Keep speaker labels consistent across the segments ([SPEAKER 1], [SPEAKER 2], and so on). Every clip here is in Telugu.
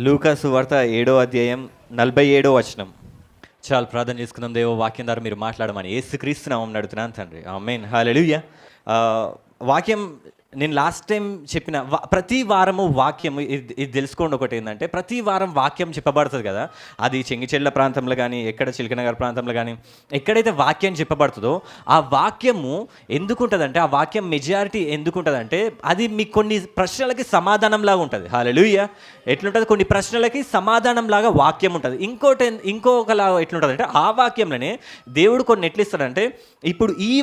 [SPEAKER 1] లూకా సువార్త 7వ అధ్యాయం 47వ వచనం. చాలా ప్రార్థన చేసుకుందాం. దేవ వాక్యం ద్వారా మీరు మాట్లాడమని యేసుక్రీస్తు నామమున అడుగుతున్నాను తండ్రి. ఆమేన్. హల్లెలూయా. వాక్యం నేను లాస్ట్ టైం చెప్పిన ప్రతి వారము వాక్యం ఇది తెలుసుకోండి. ఒకటి ఏంటంటే ప్రతి వారం వాక్యం చెప్పబడుతుంది కదా, అది చెంగిచెర్ల ప్రాంతంలో కానీ ఎక్కడ చిలకనగర్ ప్రాంతంలో కానీ ఎక్కడైతే వాక్యం చెప్పబడుతుందో ఆ వాక్యము ఎందుకుంటుందంటే, ఆ వాక్యం మెజారిటీ ఎందుకుంటుందంటే అది మీకు కొన్ని ప్రశ్నలకి సమాధానంలాగా ఉంటుంది. హల్లెలూయా. ఎట్లుంటుంది? కొన్ని ప్రశ్నలకి సమాధానంలాగా వాక్యం ఉంటుంది. ఇంకొకలాగా ఎట్లుంటుంది అంటే, ఆ వాక్యంలోనే దేవుడు కొన్ని ఎట్లు ఇస్తాడంటే, ఇప్పుడు ఈ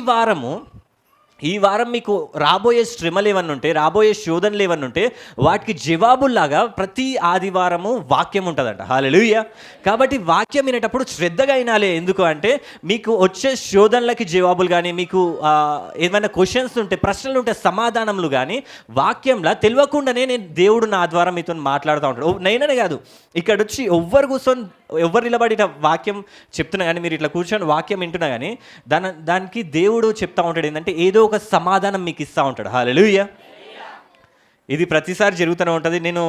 [SPEAKER 1] వారం మీకు రాబోయే శ్రమలు ఏమన్నా ఉంటే, రాబోయే శోధనలు ఏమన్నా ఉంటే వాటికి జవాబుల్లాగా ప్రతి ఆదివారము వాక్యం ఉంటుందంట. హల్లెలూయా. కాబట్టి వాక్యం వినేటప్పుడు శ్రద్ధగా వినాలి. ఎందుకు అంటే మీకు వచ్చే శోధనలకి జవాబులు కానీ, మీకు ఏమైనా క్వశ్చన్స్ ఉంటే, ప్రశ్నలు ఉంటే సమాధానములు కానీ వాక్యంలో తెలియకుండానే దేవుడు నా ద్వారా మీతో మాట్లాడుతూ ఉంటాడు. నేననే కాదు, ఇక్కడ వచ్చి ఎవ్వరు నిలబడి వాక్యం చెప్తున్నా కానీ, మీరు ఇట్లా కూర్చొని వాక్యం వింటున్నా కానీ దానికి దేవుడు చెప్తా ఉంటాడు ఏంటంటే ఏదో ఒక సమాధానం మీకు ఇస్తూ ఉంటాడు. హల్లెలూయా. ఇది ప్రతిసారి జరుగుతూనే ఉంటుంది. నేను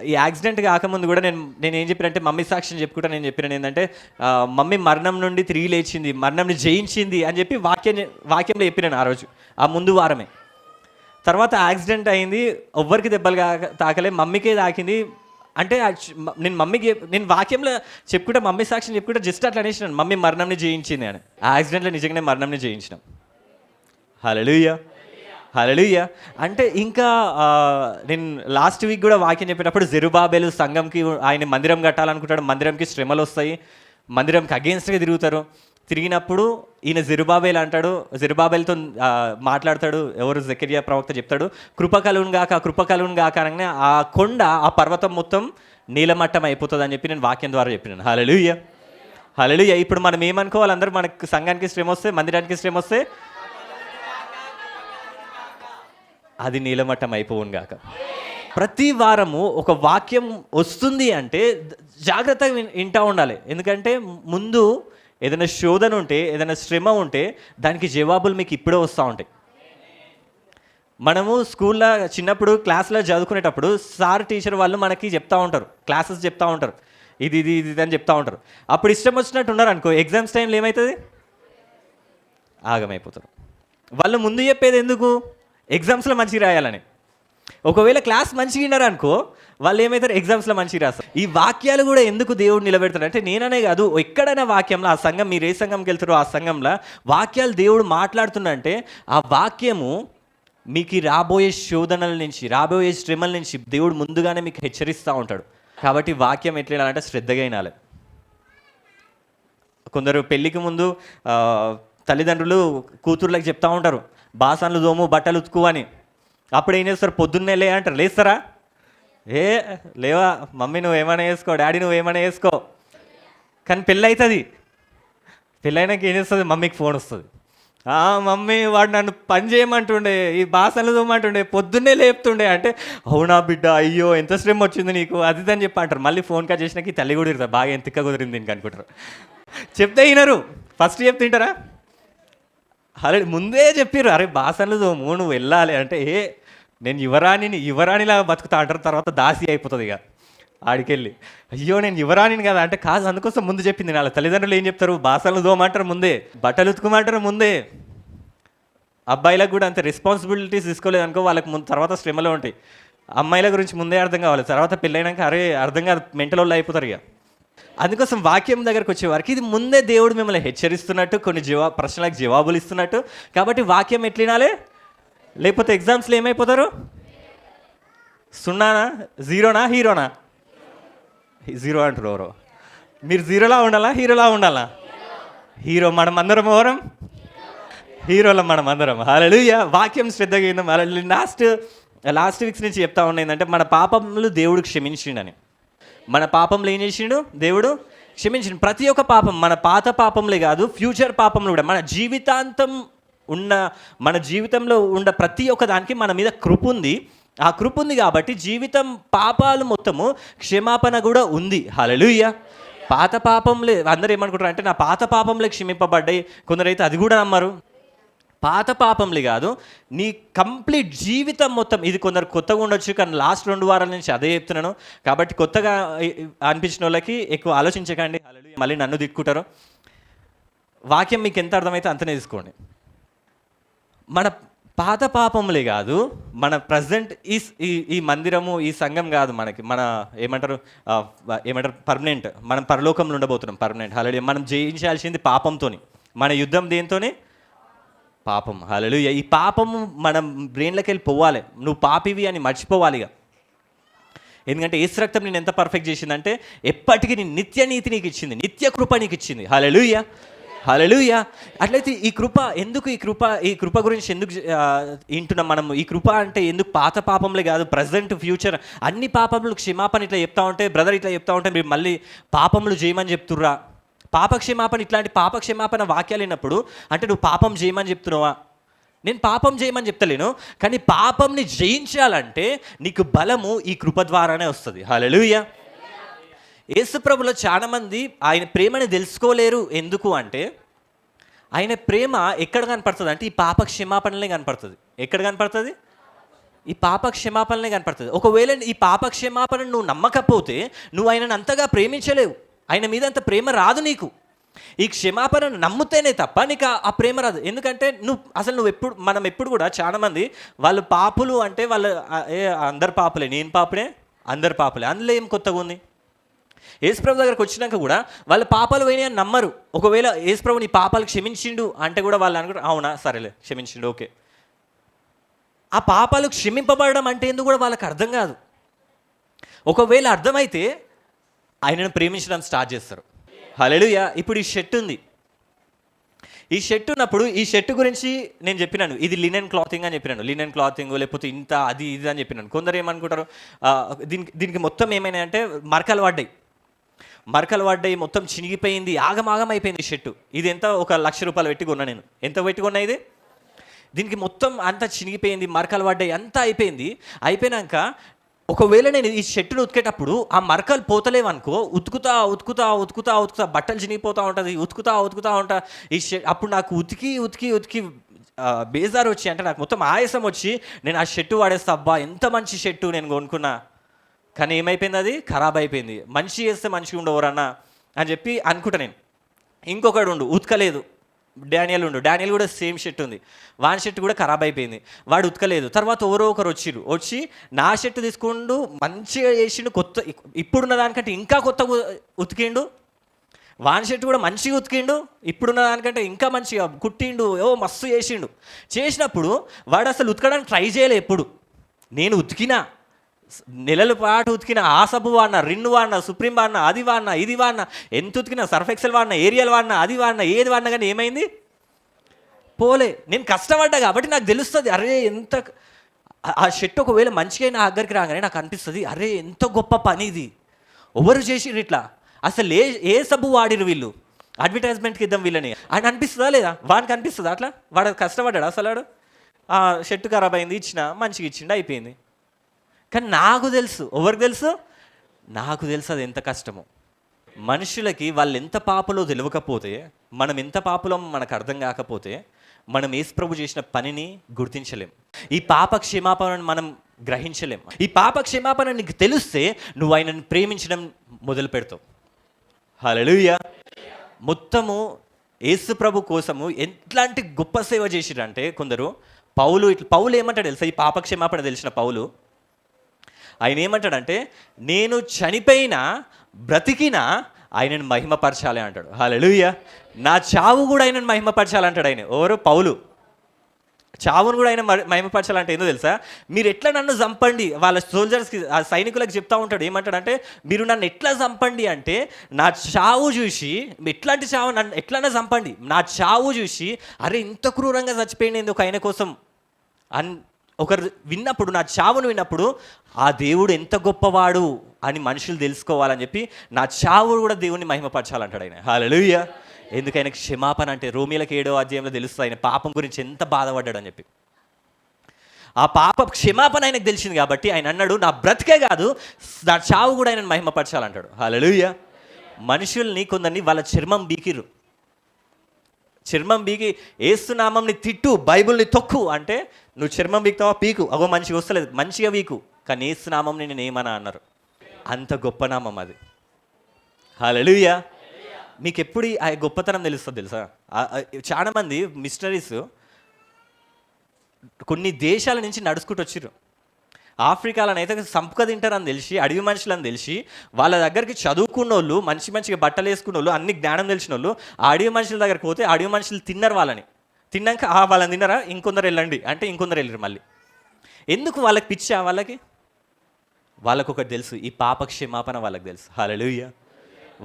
[SPEAKER 1] ఈ యాక్సిడెంట్ కాకముందు కూడా నేను ఏం చెప్పినంటే, మమ్మీ సాక్ష్యం చెప్పుకుంటా నేను చెప్పినాను ఏంటంటే, మమ్మీ మరణం నుండి తిరిగి లేచింది, మరణంని జయించింది అని చెప్పి వాక్యంలో చెప్పినాను ఆ రోజు, ఆ ముందు వారమే. తర్వాత యాక్సిడెంట్ అయింది, ఎవ్వరికి దెబ్బలు తాకలే, మమ్మీకే తాకింది. అంటే నేను వాక్యంలో చెప్పుకుంటా, మమ్మీ సాక్ష్యం చెప్పుకుంటా జస్ట్ అట్లా అనేసినాను, మమ్మీ మరణంని జయించింది అని. ఆ యాక్సిడెంట్లో నిజంగానే మరణంని జయించినాం. హల్లెలూయా. హల్లెలూయా. అంటే ఇంకా నేను లాస్ట్ వీక్ కూడా వాక్యం చెప్పేటప్పుడు, జెరుబాబెలు సంఘంకి ఆయన మందిరం కట్టాలనుకుంటాడు, మందిరంకి శ్రమలు వస్తాయి, మందిరంకి అగేన్స్ట్గా తిరిగినప్పుడు ఈయన జెరుబాబెలు అంటాడు, జెరుబాబెల్తో మాట్లాడతాడు. ఎవరు? జకర్యా ప్రవక్త చెప్తాడు, కృప కలుగును గాక అనగానే ఆ కొండ, ఆ పర్వతం మొత్తం నీలమట్టం అయిపోతుంది అని చెప్పి నేను వాక్యం ద్వారా చెప్పినాను. హల్లెలూయా. హల్లెలూయా. ఇప్పుడు మనం ఏమనుకోవాలి? అందరూ మనకు సంఘానికి శ్రమ వస్తే, మందిరానికి శ్రమ వస్తే అది నీలమట్టం అయిపోవును గాక. ప్రతి వారము ఒక వాక్యం వస్తుంది అంటే జాగ్రత్తగా వింటూ ఉండాలి. ఎందుకంటే ముందు ఏదైనా శోధన ఉంటే, ఏదైనా శ్రమ ఉంటే దానికి జవాబులు మీకు ఇప్పుడే వస్తూ ఉంటాయి. మనము స్కూల్లో చిన్నప్పుడు క్లాస్లో చదువుకునేటప్పుడు సార్ టీచర్ వాళ్ళు మనకి చెప్తూ ఉంటారు, క్లాసెస్ చెప్తూ ఉంటారు, ఇది ఇది ఇది అని చెప్తూ ఉంటారు. అప్పుడు ఇష్టం వచ్చినట్టు ఉన్నారు అనుకో, ఎగ్జామ్స్ టైంలో ఏమవుతుంది? ఆగమైపోతారు. వాళ్ళు ముందు చెప్పేది ఎందుకు? ఎగ్జామ్స్లో మంచిగా రాయాలని. ఒకవేళ క్లాస్ మంచిగా విన్నారు అనుకో, వాళ్ళు ఏమవుతారు? ఎగ్జామ్స్లో మంచిగా రాస్తారు. ఈ వాక్యాలు కూడా ఎందుకు దేవుడు నిలబెడతాడు అంటే, నేననే కాదు, ఎక్కడైనా వాక్యంలో, ఆ సంఘం, మీరు ఏ సంఘంకి వెళ్తారో ఆ సంఘంలో వాక్యాలు దేవుడు మాట్లాడుతుందంటే ఆ వాక్యము మీకు రాబోయే శోధనల నుంచి, రాబోయే శ్రమల నుంచి దేవుడు ముందుగానే మీకు హెచ్చరిస్తూ ఉంటాడు. కాబట్టి వాక్యం ఎట్లా వినాలంటే శ్రద్ధగా వినాలి. కొందరు పెళ్ళికి ముందు తల్లిదండ్రులు కూతుర్లకు చెప్తూ ఉంటారు, బాసన్లు దోము, బట్టలు ఉతుకు అని. అప్పుడు ఏం చేస్తారు? పొద్దున్నే లే అంటారు. లేస్తారా? లేవా మమ్మీ, నువ్వు ఏమైనా వేసుకో, డాడీ నువ్వు ఏమైనా వేసుకో. కానీ పెళ్ళి అవుతుంది. పెళ్ళైనాక ఏం చేస్తుంది? మమ్మీకి ఫోన్ వస్తుంది, మమ్మీ వాడు నన్ను పని చేయమంటుండే, ఈ బాసన్లు తోమంటుండే, పొద్దున్నే లేపుతుండే. అంటే అవునా బిడ్డ, అయ్యో ఎంత శ్రమ వచ్చింది నీకు, అది అని చెప్పి అంటారు. మళ్ళీ ఫోన్ కాల్ చేసినాక ఈ తల్లి కూడా ఇరుతారు, బాగా ఎంతిక్క కుదిరింది దీనికి అనుకుంటారు. చెప్తే వినరు. ఫస్ట్ చెప్తే తింటారా? అరే ముందే చెప్పారు, అరే బాసన్లు తోము, నువ్వు వెళ్ళాలి అంటే, నేను యువరాణిలాగా బతుకుతా అంటారు. తర్వాత దాసి అయిపోతుంది ఇక ఆడికెళ్ళి. అయ్యో నేను యువరాణిని కదా అంటే, కాదు అందుకోసం ముందు చెప్పింది. వాళ్ళ తల్లిదండ్రులు ఏం చెప్తారు? బాసన్లు దోమంటారు ముందే, బట్టలు ఉతుకుమంటారు ముందే. అబ్బాయిలకు కూడా అంతే, రెస్పాన్సిబిలిటీస్ తీసుకోలేదు అనుకో, వాళ్ళకి ముందు తర్వాత శ్రమలో ఉంటాయి. అమ్మాయిల గురించి ముందే అర్థం కావాలి, తర్వాత పెళ్ళైనాక అరే అర్థం కాదు, మెంటల్ వాళ్ళు అయిపోతారు ఇక. అందుకోసం వాక్యం దగ్గరకు వచ్చేవారికి ఇది ముందే దేవుడు మిమ్మల్ని హెచ్చరిస్తున్నట్టు, కొన్ని ప్రశ్నలకు జవాబులు ఇస్తున్నట్టు. కాబట్టి వాక్యం ఎట్లా వినాలి? లేకపోతే ఎగ్జామ్స్లో ఏమైపోతారు? సున్నానా, జీరోనా, హీరోనా? జీరో అంటారు ఎవరో. మీరు జీరోలా ఉండాలా, హీరోలా ఉండాలా? హీరో. మనం అందరం ఎవరం? హీరోలో మనం అందరం. హల్లెలూయా. వాక్యం శ్రద్ధగా విందాం. లాస్ట్ వీక్స్ నుంచి చెప్తా ఉన్నా ఏంటంటే, మన పాపములు దేవుడు క్షమించిండని. మన పాపంలో ఏం చేసిండు? దేవుడు క్షమించిండు. ప్రతి ఒక్క పాపం, మన పాత పాపంలే కాదు, ఫ్యూచర్ పాపంలో కూడా, మన జీవితంలో ఉన్న ప్రతి ఒక్క దానికి మన మీద కృప ఉంది. ఆ కృప ఉంది కాబట్టి జీవితం పాపాలు మొత్తము క్షమాపణ కూడా ఉంది. హల్లెలూయా. పాత పాపంలే అందరూ ఏమనుకుంటారు అంటే, నా పాత పాపంలే క్షమింపబడ్డాయి. కొందరైతే అది కూడా నమ్మరు. పాత పాపంలు కాదు, నీ కంప్లీట్ జీవితం మొత్తం. ఇది కొందరు కొత్తగా ఉండొచ్చు, కానీ లాస్ట్ 2 వారాల నుంచి అదే చెప్తున్నాను. కాబట్టి కొత్తగా అనిపించిన వాళ్ళకి ఎక్కువ ఆలోచించకండి, మళ్ళీ నన్ను తిట్టుకుంటారు. వాక్యం మీకు ఎంత అర్థమైతే అంతనే తీసుకోండి. మన పాత పాపములే కాదు, మన ప్రజెంట్ ఈ మందిరము, ఈ సంఘం కాదు మనకి, మన ఏమంటారు పర్మనెంట్. మనం పరలోకంలో ఉండబోతున్నాం పర్మనెంట్. హల్లెలూయా. మనం జయించాల్సింది పాపంతోని. మన యుద్ధం దేంతోని? పాపం. హల్లెలూయా. ఈ పాపము మన బ్రెయిన్లోకి వెళ్ళి పోవాలి. నువ్వు పాపివి అని మర్చిపోవాలిగా. ఎందుకంటే యేసు రక్తం నేను ఎంత పర్ఫెక్ట్ చేసిందంటే, ఎప్పటికీ నీ నిత్య నీతి నీకు ఇచ్చింది, నిత్య కృప నీకు ఇచ్చింది. హల్లెలూయా, హల్లెలూయా. అట్లయితే ఈ కృప ఎందుకు, ఈ కృప గురించి ఎందుకు వింటున్నాం మనం? ఈ కృప అంటే ఎందుకు? పాత పాపంలే కాదు, ప్రజెంట్, ఫ్యూచర్ అన్ని పాపములు క్షమాపణ ఇట్లా చెప్తా ఉంటే, బ్రదర్ ఇట్లా చెప్తా ఉంటే మీరు మళ్ళీ పాపములు చేయమని చెప్తుర్రా? పాపక్షమాపణ, ఇట్లాంటి పాపక్షమాపణ వాక్యాలు విన్నప్పుడు అంటే నువ్వు పాపం చేయమని చెప్తున్నావా? నేను పాపం చేయమని చెప్తలేను, కానీ పాపంని జయించాలంటే నీకు బలము ఈ కృప ద్వారానే వస్తుంది. హల్లెలూయా. యేసుప్రభులో చాలామంది ఆయన ప్రేమని తెలుసుకోలేరు. ఎందుకు అంటే ఆయన ప్రేమ ఎక్కడ కనపడుతుంది అంటే ఈ పాప క్షమాపణలే కనపడుతుంది. ఎక్కడ కనపడుతుంది? ఈ పాప క్షమాపణలే కనపడుతుంది. ఒకవేళ ఈ పాప క్షమాపణను నువ్వు నమ్మకపోతే నువ్వు ఆయనను అంతగా ప్రేమించలేవు. ఆయన మీద అంత ప్రేమ రాదు నీకు. ఈ క్షమాపణను నమ్ముతేనే తప్ప నీకు ఆ ప్రేమ రాదు. ఎందుకంటే మనం ఎప్పుడు కూడా చాలామంది వాళ్ళు పాపులు అంటే వాళ్ళు అందరు పాపులే, నేను పాపులే, అందరు పాపులే, అందులో ఏం కొత్తగా ఉంది? యేసుప్రభు దగ్గరకు వచ్చినాక కూడా వాళ్ళ పాపాలు పోయినాయి అని నమ్మరు. ఒకవేళ యేసుప్రభు నీ పాపాలు క్షమించిండు అంటే కూడా వాళ్ళు అనుకుంటారు, అవునా సరేలే క్షమించిండు ఓకే. ఆ పాపాలు క్షమింపబడడం అంటే ఎందుకు కూడా వాళ్ళకి అర్థం కాదు. ఒకవేళ అర్థమైతే ఆయనను ప్రేమించడం స్టార్ట్ చేస్తారు. హల్లెలూయా. ఇప్పుడు ఈ షర్ట్ ఉంది. ఈ షర్ట్ ఉన్నప్పుడు ఈ షర్ట్ గురించి నేను చెప్పినాను, ఇది లినెన్ క్లాతింగ్ అని చెప్పినాను. లినెన్ క్లాతింగ్ లేకపోతే ఇంత అది ఇది అని చెప్పినాను. కొందరు ఏమనుకుంటారు, దీనికి మొత్తం ఏమైనా అంటే మరకలు పడ్డాయి, మొత్తం చినిగిపోయింది, ఆగమాగం అయిపోయింది షర్టు. ఇది ఎంత? 1,00,000 రూపాయలు పెట్టి కొన్నా నేను. ఎంత పెట్టి కొన్నా ఇది? దీనికి మొత్తం అంతా చినిగిపోయింది, మరకలు పడ్డాయి, అంతా అయిపోయినాక ఒకవేళ నేను ఈ షర్టును ఉతికేటప్పుడు ఆ మరకలు పోతలేవనుకో, ఉతుకుతా బట్టలు చినిగిపోతూ ఉంటుంది, ఉతుకుతా ఉంటా ఈ షర్ట్. అప్పుడు నాకు ఉతికి బేజారు వచ్చి, అంటే నాకు మొత్తం ఆయాసం వచ్చి నేను ఆ షర్టు వాడేస్తా. అబ్బా ఎంత మంచి షర్టు నేను కొనుక్కున్నా, కానీ ఏమైపోయింది? అది ఖరాబ్ అయిపోయింది. మంచి చేస్తే మంచిగా ఉండవరన్నా అని చెప్పి అనుకుంటా నేను. ఇంకొకడు ఉతకలేదు, డానియల్ కూడా సేమ్ షర్ట్ ఉంది, వాని షర్ట్ కూడా ఖరాబ్ అయిపోయింది, వాడు ఉతకలేదు. తర్వాత ఎవరో ఒకరు వచ్చి నా షర్ట్ తీసుకుంటూ మంచిగా చేసిండు, కొత్త ఇప్పుడున్న దానికంటే ఇంకా కొత్తగా ఉతికిండు. వాని షర్ట్ కూడా మంచిగా ఉతికిండు, ఇప్పుడున్న దానికంటే ఇంకా మంచిగా కుట్టిండు, మస్తు చేసినప్పుడు వాడు అసలు ఉతకడానికి ట్రై చేయలే. ఎప్పుడు నేను ఉతికినా, నెలల పాటు ఉతికిన, ఆ సబ్బు వాడినా, రిన్ వాడినా, సుప్రీం వాడినా, అది వాడినా, ఇది వాడినా, ఎంత ఉతికినా, సర్ఫ్ ఎక్సెల్ వాడినా, ఏరియల్ వాడినా, అది వాడినా, ఏది వాడినా, కానీ ఏమైంది? పోలే. నేను కష్టపడ్డా కాబట్టి నాకు తెలుస్తుంది, అరే ఎంత ఆ షర్ట్ ఒకవేళ మంచిగా నా దగ్గరికి రాగానే నాకు అనిపిస్తుంది, అరే ఎంత గొప్ప పని ఇది, ఎవరు చేసిర్రు ఇట్లా, అసలు ఏ సబ్బు వాడిరు వీళ్ళు, అడ్వర్టైజ్మెంట్కి ఇద్దాం వీళ్ళని అని అనిపిస్తుందా లేదా? వాడికి అనిపిస్తుందా అట్లా? వాడు కష్టపడ్డాడు అసలు? వాడు ఆ షర్ట్ ఖరాబ్ అయింది, మంచిగా ఇచ్చిండు, అయిపోయింది. కానీ నాకు తెలుసు, ఎవరికి తెలుసు? నాకు తెలుసు అది ఎంత కష్టమో. మనుషులకి వాళ్ళు ఎంత పాపలో తెలియకపోతే, మనం ఎంత పాపలో మనకు అర్థం కాకపోతే మనం యేసుప్రభు చేసిన పనిని గుర్తించలేం. ఈ పాప క్షమాపణను మనం గ్రహించలేం. ఈ పాప క్షమాపణ నీకు తెలిస్తే నువ్వు ఆయనను ప్రేమించడం మొదలు పెడతావు. హల్లెలూయా. మొత్తము యేసుప్రభు కోసము ఎట్లాంటి గొప్ప సేవ చేసిరంటే కొందరు. పౌలు ఏమంటాడు తెలుసా? ఈ పాప క్షమాపణ తెలిసిన పౌలు ఆయన ఏమంటాడంటే, నేను చనిపోయినా బ్రతికినా ఆయనను మహిమపరచాలి అంటాడు. హల్లెలూయా. నా చావు కూడా ఆయనను మహిమపరచాలంటాడు ఆయన. ఎవరు? పౌలు. చావును కూడా ఆయన మహిమపరచాలంటే ఏందో తెలుసా? మీరు ఎట్లా నన్ను చంపండి, వాళ్ళ సోల్జర్స్కి, ఆ సైనికులకు చెప్తా ఉంటాడు. ఏమంటాడంటే, మీరు నన్ను ఎట్లా చంపండి అంటే నా చావు చూసి, ఎట్లాంటి చావు, నన్ను ఎట్లన్నా చంపండి, నా చావు చూసి అరే ఇంత క్రూరంగా చచ్చిపోయింది ఎందుకు ఆయన కోసం ఒకరు విన్నప్పుడు, నా చావును విన్నప్పుడు ఆ దేవుడు ఎంత గొప్పవాడు అని మనుషులు తెలుసుకోవాలని చెప్పి నా చావు కూడా దేవుడిని మహిమపరచాలంటాడు ఆయన. హల్లెలూయా. ఎందుకు? ఆయనకు క్షమాపణ అంటే రోమీయులకు 7వ అధ్యాయంలో తెలుస్తుంది ఆయన పాపం గురించి ఎంత బాధపడ్డాడు అని చెప్పి. ఆ పాప క్షమాపణ ఆయనకు తెలిసింది కాబట్టి ఆయన అన్నాడు, నా బ్రతికే కాదు నా చావు కూడా ఆయనను మహిమపరచాలంటాడు. హల్లెలూయా. మనుషుల్ని కొందరిని వాళ్ళ చర్మం బీకిర్రు, చర్మం బీకి ఏసునామంని తిట్టు, బైబిల్ని తొక్కు అంటే నువ్వు చర్మం బీకుతావా, పీకు, అగో మంచిగా వస్తలేదు, మంచిగా వీకు, కానీ ఏసునామంని నేను ఏమన్నా అన్నారు. అంత గొప్ప నామం అది. హల్లెలూయా. మీకు ఎప్పుడు ఆ గొప్పతనం తెలుస్తుంది తెలుసా? చాలామంది మిషనరీస్ కొన్ని దేశాల నుంచి నడుచుకుంటూ వచ్చిర్రు. ఆఫ్రికాలను అయితే సంపుక తింటారని తెలిసి, అడవి మనుషులని తెలిసి, వాళ్ళ దగ్గరికి చదువుకున్న వాళ్ళు, మంచిగా బట్టలు వేసుకున్న వాళ్ళు, అన్ని జ్ఞానం తెలిసిన వాళ్ళు ఆ అడవి మనుషుల దగ్గరికి పోతే అడవి మనుషులు తిన్నారు వాళ్ళని. తిన్నాక వాళ్ళని తిన్నారా, ఇంకొందరు వెళ్ళండి అంటే ఇంకొందరు వెళ్ళరు మళ్ళీ. ఎందుకు? వాళ్ళకి పిచ్చా వాళ్ళకు ఒకటి తెలుసు, ఈ పాప క్షమాపణ వాళ్ళకి తెలుసు. హల్లెలూయా.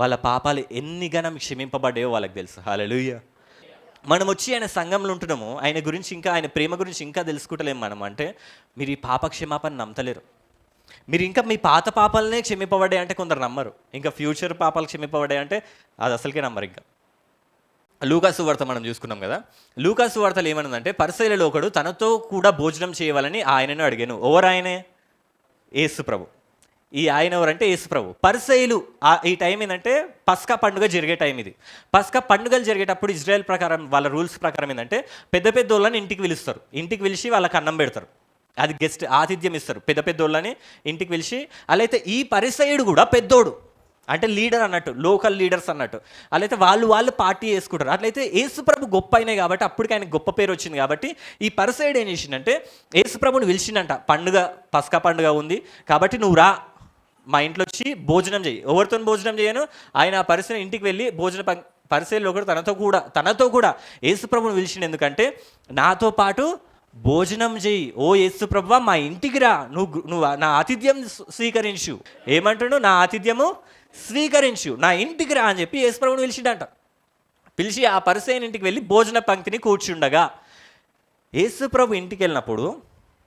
[SPEAKER 1] వాళ్ళ పాపాలు ఎన్ని గణం క్షమింపబడ్డాయో వాళ్ళకి తెలుసు. హల్లెలూయా. మనం వచ్చి ఆయన సంఘంలో ఉంటున్నాము, ఆయన గురించి ఇంకా, ఆయన ప్రేమ గురించి ఇంకా తెలుసుకుంటలేము మనం. అంటే మీరు ఈ పాప క్షమాపణ నమ్మతలేరు. మీరు ఇంకా మీ పాత పాపాలనే క్షమింపబడ్డాయి అంటే కొందరు నమ్మరు. ఇంకా ఫ్యూచర్ పాపాలు క్షమింపబడ్డాయి అంటే అది అసలుకే నమ్మరు. ఇంకా లూకాసు వార్త మనం చూసుకున్నాం కదా. లూకాసు వార్తలు ఏమనుందంటే, పరిసయ్యులలో ఒకడు తనతో కూడా భోజనం చేయవాలని ఆయనను అడిగాను. ఎవరు ఆయనే? యేసు ప్రభు. ఈ ఆయన ఎవరంటే యేసు ప్రభు. పరిసయ్యులు ఈ టైం ఏంటంటే పస్కా పండుగ జరిగే టైం ఇది. పస్కా పండుగలు జరిగేటప్పుడు ఇజ్రాయెల్ ప్రకారం, వాళ్ళ రూల్స్ ప్రకారం ఏంటంటే పెద్ద వాళ్ళని ఇంటికి పిలుస్తారు. ఇంటికి పిలిచి వాళ్ళకి అన్నం పెడతారు. అది గెస్ట్ ఆతిథ్యం ఇస్తారు. పెద్దోళ్ళని ఇంటికి పిలిచి. అలా అయితే ఈ పరిసయ్యుడు కూడా పెద్దోడు, అంటే లీడర్ అన్నట్టు, లోకల్ లీడర్స్ అన్నట్టు. అలా అయితే వాళ్ళు పార్టీ చేసుకుంటారు. అట్లయితే యేసుప్రభు గొప్ప అయినాయి కాబట్టి, అప్పటికి ఆయన గొప్ప పేరు వచ్చింది కాబట్టి, ఈ పరిసయ్యుడు ఏం చేసిందంటే యేసుప్రభుని పిలిచిందంట. పస్కా పండుగ ఉంది కాబట్టి నువ్వు రా, మా ఇంట్లో వచ్చి భోజనం చేయి. ఎవరితో భోజనం చేయను? ఆయన ఆ పరిసయ్యుని ఇంటికి వెళ్ళి పరిసయ్యులు ఒకడు తనతో కూడా యేసుప్రభుని పిలిచిండు. ఎందుకంటే నాతో పాటు భోజనం చేయి. ఓ యేసుప్రభువా, మా ఇంటికి రా, నువ్వు నా ఆతిథ్యం స్వీకరించు. ఏమంటాడు? నా ఆతిథ్యము స్వీకరించు, నా ఇంటికి రా అని చెప్పి యేసుప్రభుని పిలిచిండంట. పిలిచి ఆ పరిసయ్యుని ఇంటికి వెళ్ళి భోజన పంక్తిని కూర్చుండగా, యేసుప్రభు ఇంటికి వెళ్ళినప్పుడు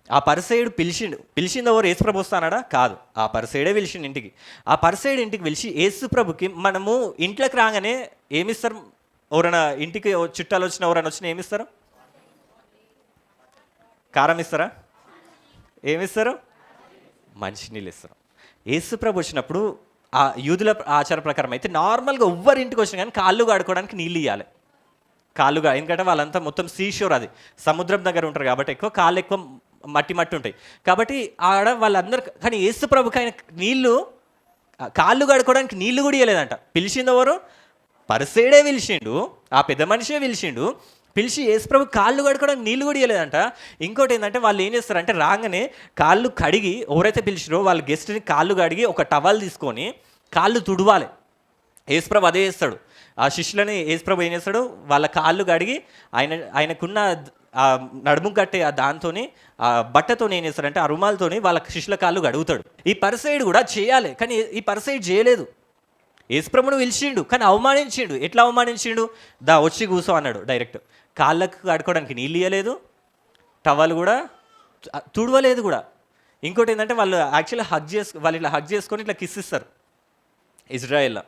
[SPEAKER 1] ఆ పరిసయ్యుడు పిలిచింది ఎవరు? యేసుప్రభు వస్తానడా? కాదు, ఆ పరిసయ్యుడే పిలిచిండు ఇంటికి. ఆ పరిసయ్యుడు ఇంటికి పిలిచి యేసుప్రభుకి, మనము ఇంట్లోకి రాగానే ఏమిస్తారు? ఎవరైనా ఇంటికి చుట్టాలు వచ్చినా, ఎవరైనా వచ్చినా ఏమిస్తారు? కారం ఇస్తారా? ఏమిస్తారు? మంచినీళ్ళు ఇస్తారు. యేసుప్రభు వచ్చినప్పుడు ఆ యూదుల ఆచార ప్రకారం అయితే నార్మల్గా ఎవ్వరి ఇంటికి వచ్చినా కానీ కాళ్ళు కడుక్కోవడానికి నీళ్ళు ఇవ్వాలి. ఎందుకంటే వాళ్ళంతా మొత్తం సీషోర్, అది సముద్రం దగ్గర ఉంటారు కాబట్టి కాళ్ళు ఎక్కువ మట్టి ఉంటాయి కాబట్టి ఆడ వాళ్ళందరూ. కానీ యేసుప్రభుకి ఆయన కాళ్ళు కడుక్కోవడానికి నీళ్లు కూడా ఇవ్వలేదంట. పిలిచింది ఎవరు? పరిసయ్యుడే పిలిచిండు, ఆ పెద్ద మనిషే పిలిచి యేసుప్రభు కాళ్ళు కడుక్కోవడానికి నీళ్ళు కూడా ఇవ్వలేదంట. ఇంకోటి ఏంటంటే వాళ్ళు ఏం చేస్తారంటే రాగానే కాళ్ళు కడిగి, ఎవరైతే పిలిచిరో వాళ్ళ గెస్ట్ని కాళ్ళు కడిగి ఒక టవల్ తీసుకొని కాళ్ళు తుడవాలి. యేసుప్రభు అదే చేస్తాడు. ఆ శిష్యులని యేసుప్రభు ఏం చేస్తాడు? వాళ్ళ కాళ్ళు కడిగి ఆయనకున్న ఆ నడుము కట్టే ఆ దాంతోని, ఆ బట్టతో ఏం చేస్తాడంటే ఆ రుమాలతోని వాళ్ళ శిష్యుల కాళ్ళు కడుగుతాడు. ఈ పరిసయ్యుడు కూడా చేయాలి, కానీ ఈ పరిసయ్యుడు చేయలేదు. యేసుప్రభుని పిలిచిండు కానీ అవమానించిండు. ఎట్లా అవమానించిండు? వచ్చి కూసో అన్నాడు డైరెక్ట్. కాళ్ళకు కడుక్కోవడానికి నీళ్ళు ఇవ్వలేదు, టవల్ కూడా తుడవలేదు కూడా. ఇంకోటి ఏంటంటే వాళ్ళు యాక్చువల్లీ వాళ్ళు ఇట్లా హగ్ చేసుకొని ఇట్లా కిస్ ఇస్తారు. ఇజ్రాయెల్లో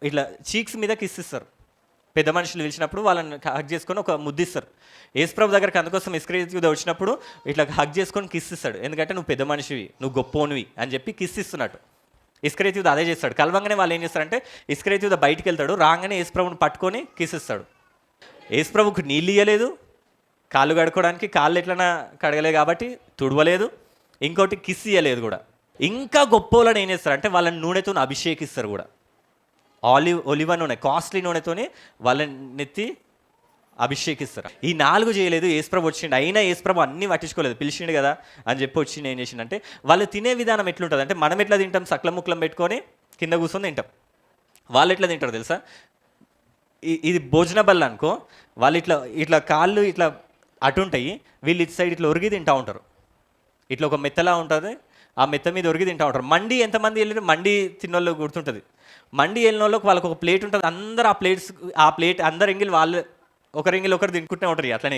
[SPEAKER 1] ఇట్లా చీక్స్ మీద కిస్ ఇస్తారు. పెద్ద మనుషులు పిలిచినప్పుడు వాళ్ళని హగ్ చేసుకొని ఒక ముద్దిస్తారు. యేసుప్రభు దగ్గరికి అందుకోసం ఇస్కరియోతు వచ్చినప్పుడు ఇట్లా హగ్ చేసుకొని కిస్ ఇస్తాడు. ఎందుకంటే నువ్వు పెద్ద మనిషివి, నువ్వు గొప్పోనివి అని చెప్పి కిస్ ఇస్తున్నట్టు. ఇస్కరియోతు అదే చేస్తాడు. కలవంగానే వాళ్ళు ఏం చేస్తారంటే ఇస్కరియోతు బయటికి వెళ్తాడు, రాగానే యేసుప్రభుని పట్టుకొని కిస్ ఇస్తాడు. యేసుప్రభుకి నీళ్ళు ఇవ్వలేదు, కాళ్ళు కడుక్కోవడానికి కాళ్ళు ఎట్లన్నా కడగలేదు కాబట్టి తుడవలేదు, ఇంకోటి కిస్ ఇవ్వలేదు కూడా. ఇంకా గొప్పోళ్ళని ఏం చేస్తారంటే వాళ్ళని నూనెతో అభిషేకిస్తారు కూడా. ఒలివ నూనె, కాస్ట్లీ నూనెతోని వాళ్ళని నెత్తి అభిషేకిస్తారు. ఈ 4 చేయలేదు. యేసుప్రభు వచ్చిండు, అయినా యేసుప్రభు అన్నీ పట్టించుకోలేదు. పిలిచిండు కదా అని చెప్పి వచ్చిండు. ఏం చేసిండంటే వాళ్ళు తినే విధానం ఎట్లుంటుంది అంటే, మనం ఎట్లా తింటాం? సక్లం ముక్లం పెట్టుకొని కింద కూర్చొని తింటాం. వాళ్ళు ఎట్లా తింటారు తెలుసా? ఇది భోజన బల్ల అనుకో, వాళ్ళు ఇట్లా కాళ్ళు ఇట్లా అటు ఉంటాయి, వీళ్ళు ఇటు సైడ్ ఇట్లా ఒరిగి తింటూ ఉంటారు. ఇట్లా ఒక మెత్తలా ఉంటుంది, ఆ మెత్త మీద ఒరిగి తింటూ ఉంటారు. మండి ఎంతమంది వెళ్ళారు? మండి తిన్నోళ్ళు గుర్తుంటుంది. మండి వెళ్ళిన వాళ్ళకి వాళ్ళకి ఒక ప్లేట్ ఉంటుంది. అందరూ ఆ ప్లేట్ అందరు ఎంగిల్ వాళ్ళు ఒకరు తినుకుంటూ ఉంటారు. అట్లనే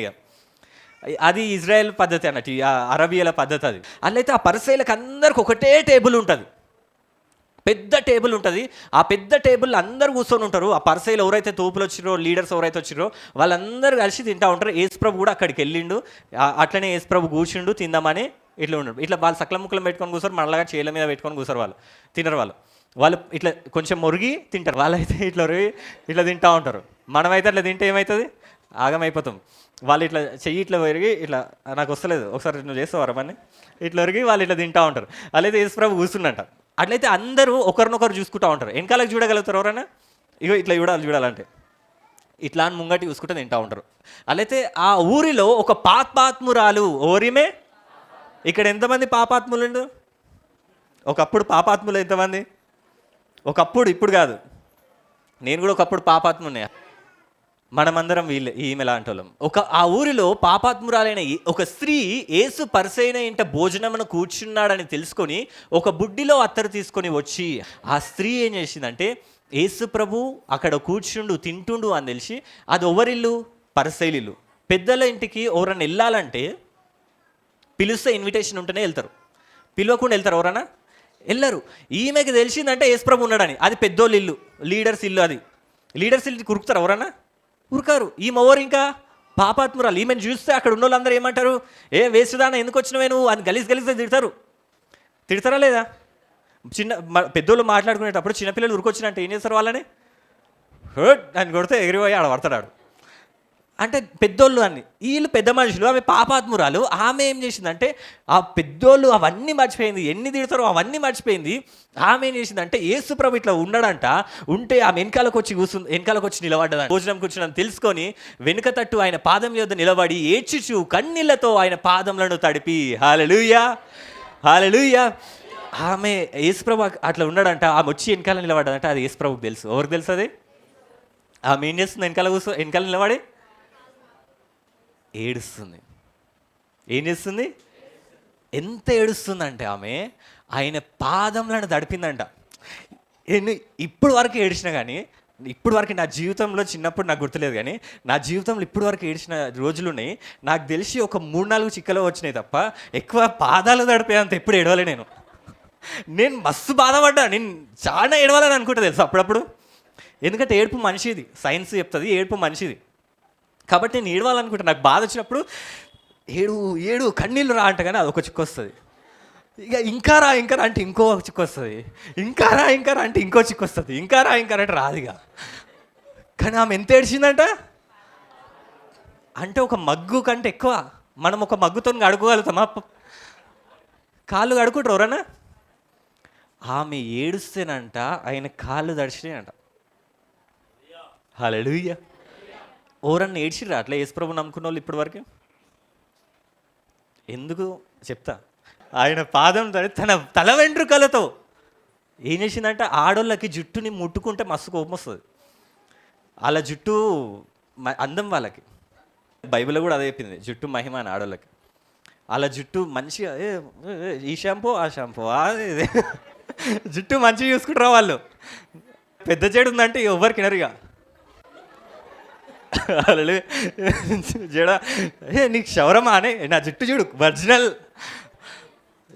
[SPEAKER 1] అది ఇజ్రాయెల్ పద్ధతి అన్నట్టు, అరబియల పద్ధతి అది. అట్లయితే ఆ పరిసయ్యులకు అందరికి ఒకటే టేబుల్ ఉంటుంది, పెద్ద టేబుల్ ఉంటుంది. ఆ పెద్ద టేబుల్ అందరూ కూర్చొని ఉంటారు. ఆ పరిసయ్యులు ఎవరైతే తోపులు వచ్చిరో, లీడర్స్ ఎవరైతే వచ్చిరో వాళ్ళందరూ కలిసి తింటూ ఉంటారు. యేసుప్రభు కూడా అక్కడికి వెళ్ళిండు. అట్లనే యేసుప్రభు కూర్చుండు తిందామని. ఇట్లా ఉండడు. ఇట్లా వాళ్ళు సకల ముక్కలు పెట్టుకొని కూర్చోరు, మనలాగా చేల మీద పెట్టుకొని కూర్చోరు, వాళ్ళు తినరు. వాళ్ళు వాళ్ళు ఇట్లా కొంచెం మురిగి తింటారు, వాళ్ళైతే ఇట్లా ఒరిగి ఇట్లా తింటూ ఉంటారు. మనమైతే అట్లా తింటే ఏమవుతుంది, ఆగమైపోతాం. వాళ్ళు ఇట్లా చెయ్యి ఇట్లా ఒరిగి ఇట్లా, నాకు వస్తలేదు, ఒకసారి నువ్వు చేస్తావారా పని, ఇట్లా ఒరిగి వాళ్ళు ఇట్లా తింటూ ఉంటారు. అట్లయితే యేసుప్రభు కూర్చున్నట్ట. అట్లయితే అందరూ ఒకరినొకరు చూసుకుంటూ ఉంటారు. వెనకాలకు చూడగలుగుతారు ఎవరైనా? ఇగో ఇట్లా చూడాలంటే ఇట్లా అని ముంగటి చూసుకుంటే తింటూ ఉంటారు. అట్లయితే ఆ ఊరిలో ఒక పాపాత్మురాలు, ఓరిమే. ఇక్కడ ఎంతమంది పాపాత్ములు? ఒకప్పుడు పాపాత్ములు ఎంతమంది? ఒకప్పుడు, ఇప్పుడు కాదు. నేను కూడా ఒకప్పుడు పాపాత్మునే. మనమందరం ఈమె లాంటి వాళ్ళం. ఆ ఊరిలో పాపాత్మురాలైన ఒక స్త్రీ యేసు పరిసైన ఇంట భోజనమును కూర్చున్నాడని తెలుసుకొని ఒక బుడ్డిలో అత్తరు తీసుకొని వచ్చి, ఆ స్త్రీ ఏం చేసిందంటే, యేసు ప్రభు అక్కడ కూర్చుండు తింటుండు అని తెలిసి, అది ఎవరిల్లు? పరిసయ్యులు. పెద్దల ఇంటికి ఎవరన్నా వెళ్ళాలంటే పిలిస్తే ఇన్విటేషన్ ఉంటేనే వెళ్తారు, పిలవకుండా వెళ్తారు ఎవరన్నా? వెళ్ళరు. ఈమెకి తెలిసిందంటే యేసు ప్రభు ఉన్నాడని. అది పెద్దోళ్ళు ఇల్లు, లీడర్స్ ఇల్లు. అది లీడర్స్ ఇల్లు కురుకుతారు ఎవరన్నా? ఉరకారు. ఈమె ఎవరు? ఇంకా పాపాత్మురాలు. ఈమెను చూస్తే అక్కడ ఉన్న వాళ్ళందరూ ఏమంటారు? ఏ వేసుదానా, ఎందుకు వచ్చినవే నువ్వు అని గలీజ్గా తిడతారా లేదా? పెద్దోళ్ళు మాట్లాడుకునేటప్పుడు చిన్నపిల్లలు ఉరికొచ్చినట్టు ఏం చేస్తారు? వాళ్ళని హర్ట్ అని కొడితే ఎగిరిపోయి ఆడ పడతాడు. అంటే పెద్దోళ్ళు అని. వీళ్ళు పెద్ద మనుషులు, ఆమె పాపాత్మురాలు. ఆమె ఏం చేసిందంటే, ఆ పెద్దోళ్ళు అవన్నీ మర్చిపోయింది, ఎన్ని తిడతారో అవన్నీ మర్చిపోయింది. ఆమె ఏం చేసిందంటే, యేసు ప్రభు ఇట్లా ఉన్నాడంట, ఉంటే ఆమె వెనకాలకు వచ్చి నిలబడ్డదంట. భోజనం కూర్చుని తెలుసుకొని వెనుక తట్టు ఆయన పాదం యొద్ద నిలబడి ఏడ్చుచు కన్నీళ్లతో ఆయన పాదములను తడిపి, హల్లెలూయా హల్లెలూయా. ఆమె యేసుప్రభు అట్లా ఉన్నాడంట, ఆమె వచ్చి వెనకాల నిలబడ్డదంట. అది యేసుప్రభుకి తెలుసు. ఎవరికి తెలుసు అది? ఆమె ఏం చేస్తుంది? వెనకాల నిలబడి ఏడుస్తుంది. ఏం చేస్తుంది? ఎంత ఏడుస్తుందంటే ఆమె ఆయన పాదములను తడిపిందంట. ఇప్పుడు వరకు ఏడిచిన కానీ, ఇప్పుడు వరకు నా జీవితంలో, చిన్నప్పుడు నాకు గుర్తులేదు కానీ నా జీవితంలో ఇప్పుడు వరకు ఏడిచిన రోజులు ఉన్నాయి. నాకు తెలిసి ఒక 3-4 చిక్కలు వచ్చినాయి తప్ప ఎక్కువ పాదాలు తడిపేంత ఎప్పుడు ఏడవలే నేను మస్తు బాధపడ్డా. నేను చాలా ఏడవాలని అనుకుంటా తెలుసు అప్పుడప్పుడు. ఎందుకంటే ఏడుపు మనిషిది, సైన్స్ చెప్తుంది ఏడుపు మనిషిది. కాబట్టి నేను ఏడవాలనుకుంటా. నాకు బాధ వచ్చినప్పుడు ఏడు కన్నీళ్ళు రా అంట, కానీ అదొక చిక్కు వస్తుంది. ఇక ఇంకా రా అంటే ఇంకో చిక్కు వస్తుంది, ఇంకా రా అంటే ఇంకో చిక్కు వస్తుంది, ఇంకా రా అంటే రాదు ఇక. కానీ ఆమె ఎంత ఏడ్చిందంట అంటే, ఒక మగ్గు కంటే ఎక్కువ. మనం ఒక మగ్గుతో కడుక్కోగలుగుతామా? కాళ్ళు కడుక్కుంటారు ఎవరన్నా? ఆమె ఏడుస్తేనంట ఆయన కాళ్ళు దడిచినాయంట. హల్లెలూయా. ఎవరన్నా ఏడ్చిర్రా అట్లా యేసుప్రభు నమ్ముకున్న వాళ్ళు ఇప్పటి వరకు? ఎందుకు చెప్తా. ఆయన పాదం తన తల వెంట్రుకలతో ఏం చేసిందంటే, ఆడోళ్ళకి జుట్టుని ముట్టుకుంటే మస్తు కోపం వస్తుంది. అలా జుట్టు అందం వాళ్ళకి. బైబిల్లో కూడా అదే చెప్పింది, జుట్టు మహిమ అని ఆడోళ్ళకి. అలా జుట్టు మంచిగా ఈ షాంపూ ఆ షాంపూ జుట్టు మంచిగా చూసుకుంటారా వాళ్ళు. పెద్ద చెడు ఉందంటే ఎవరికి వినరుగా. జడ నీకు శవరమా అని, నా జుట్టు చూడు ఒరిజినల్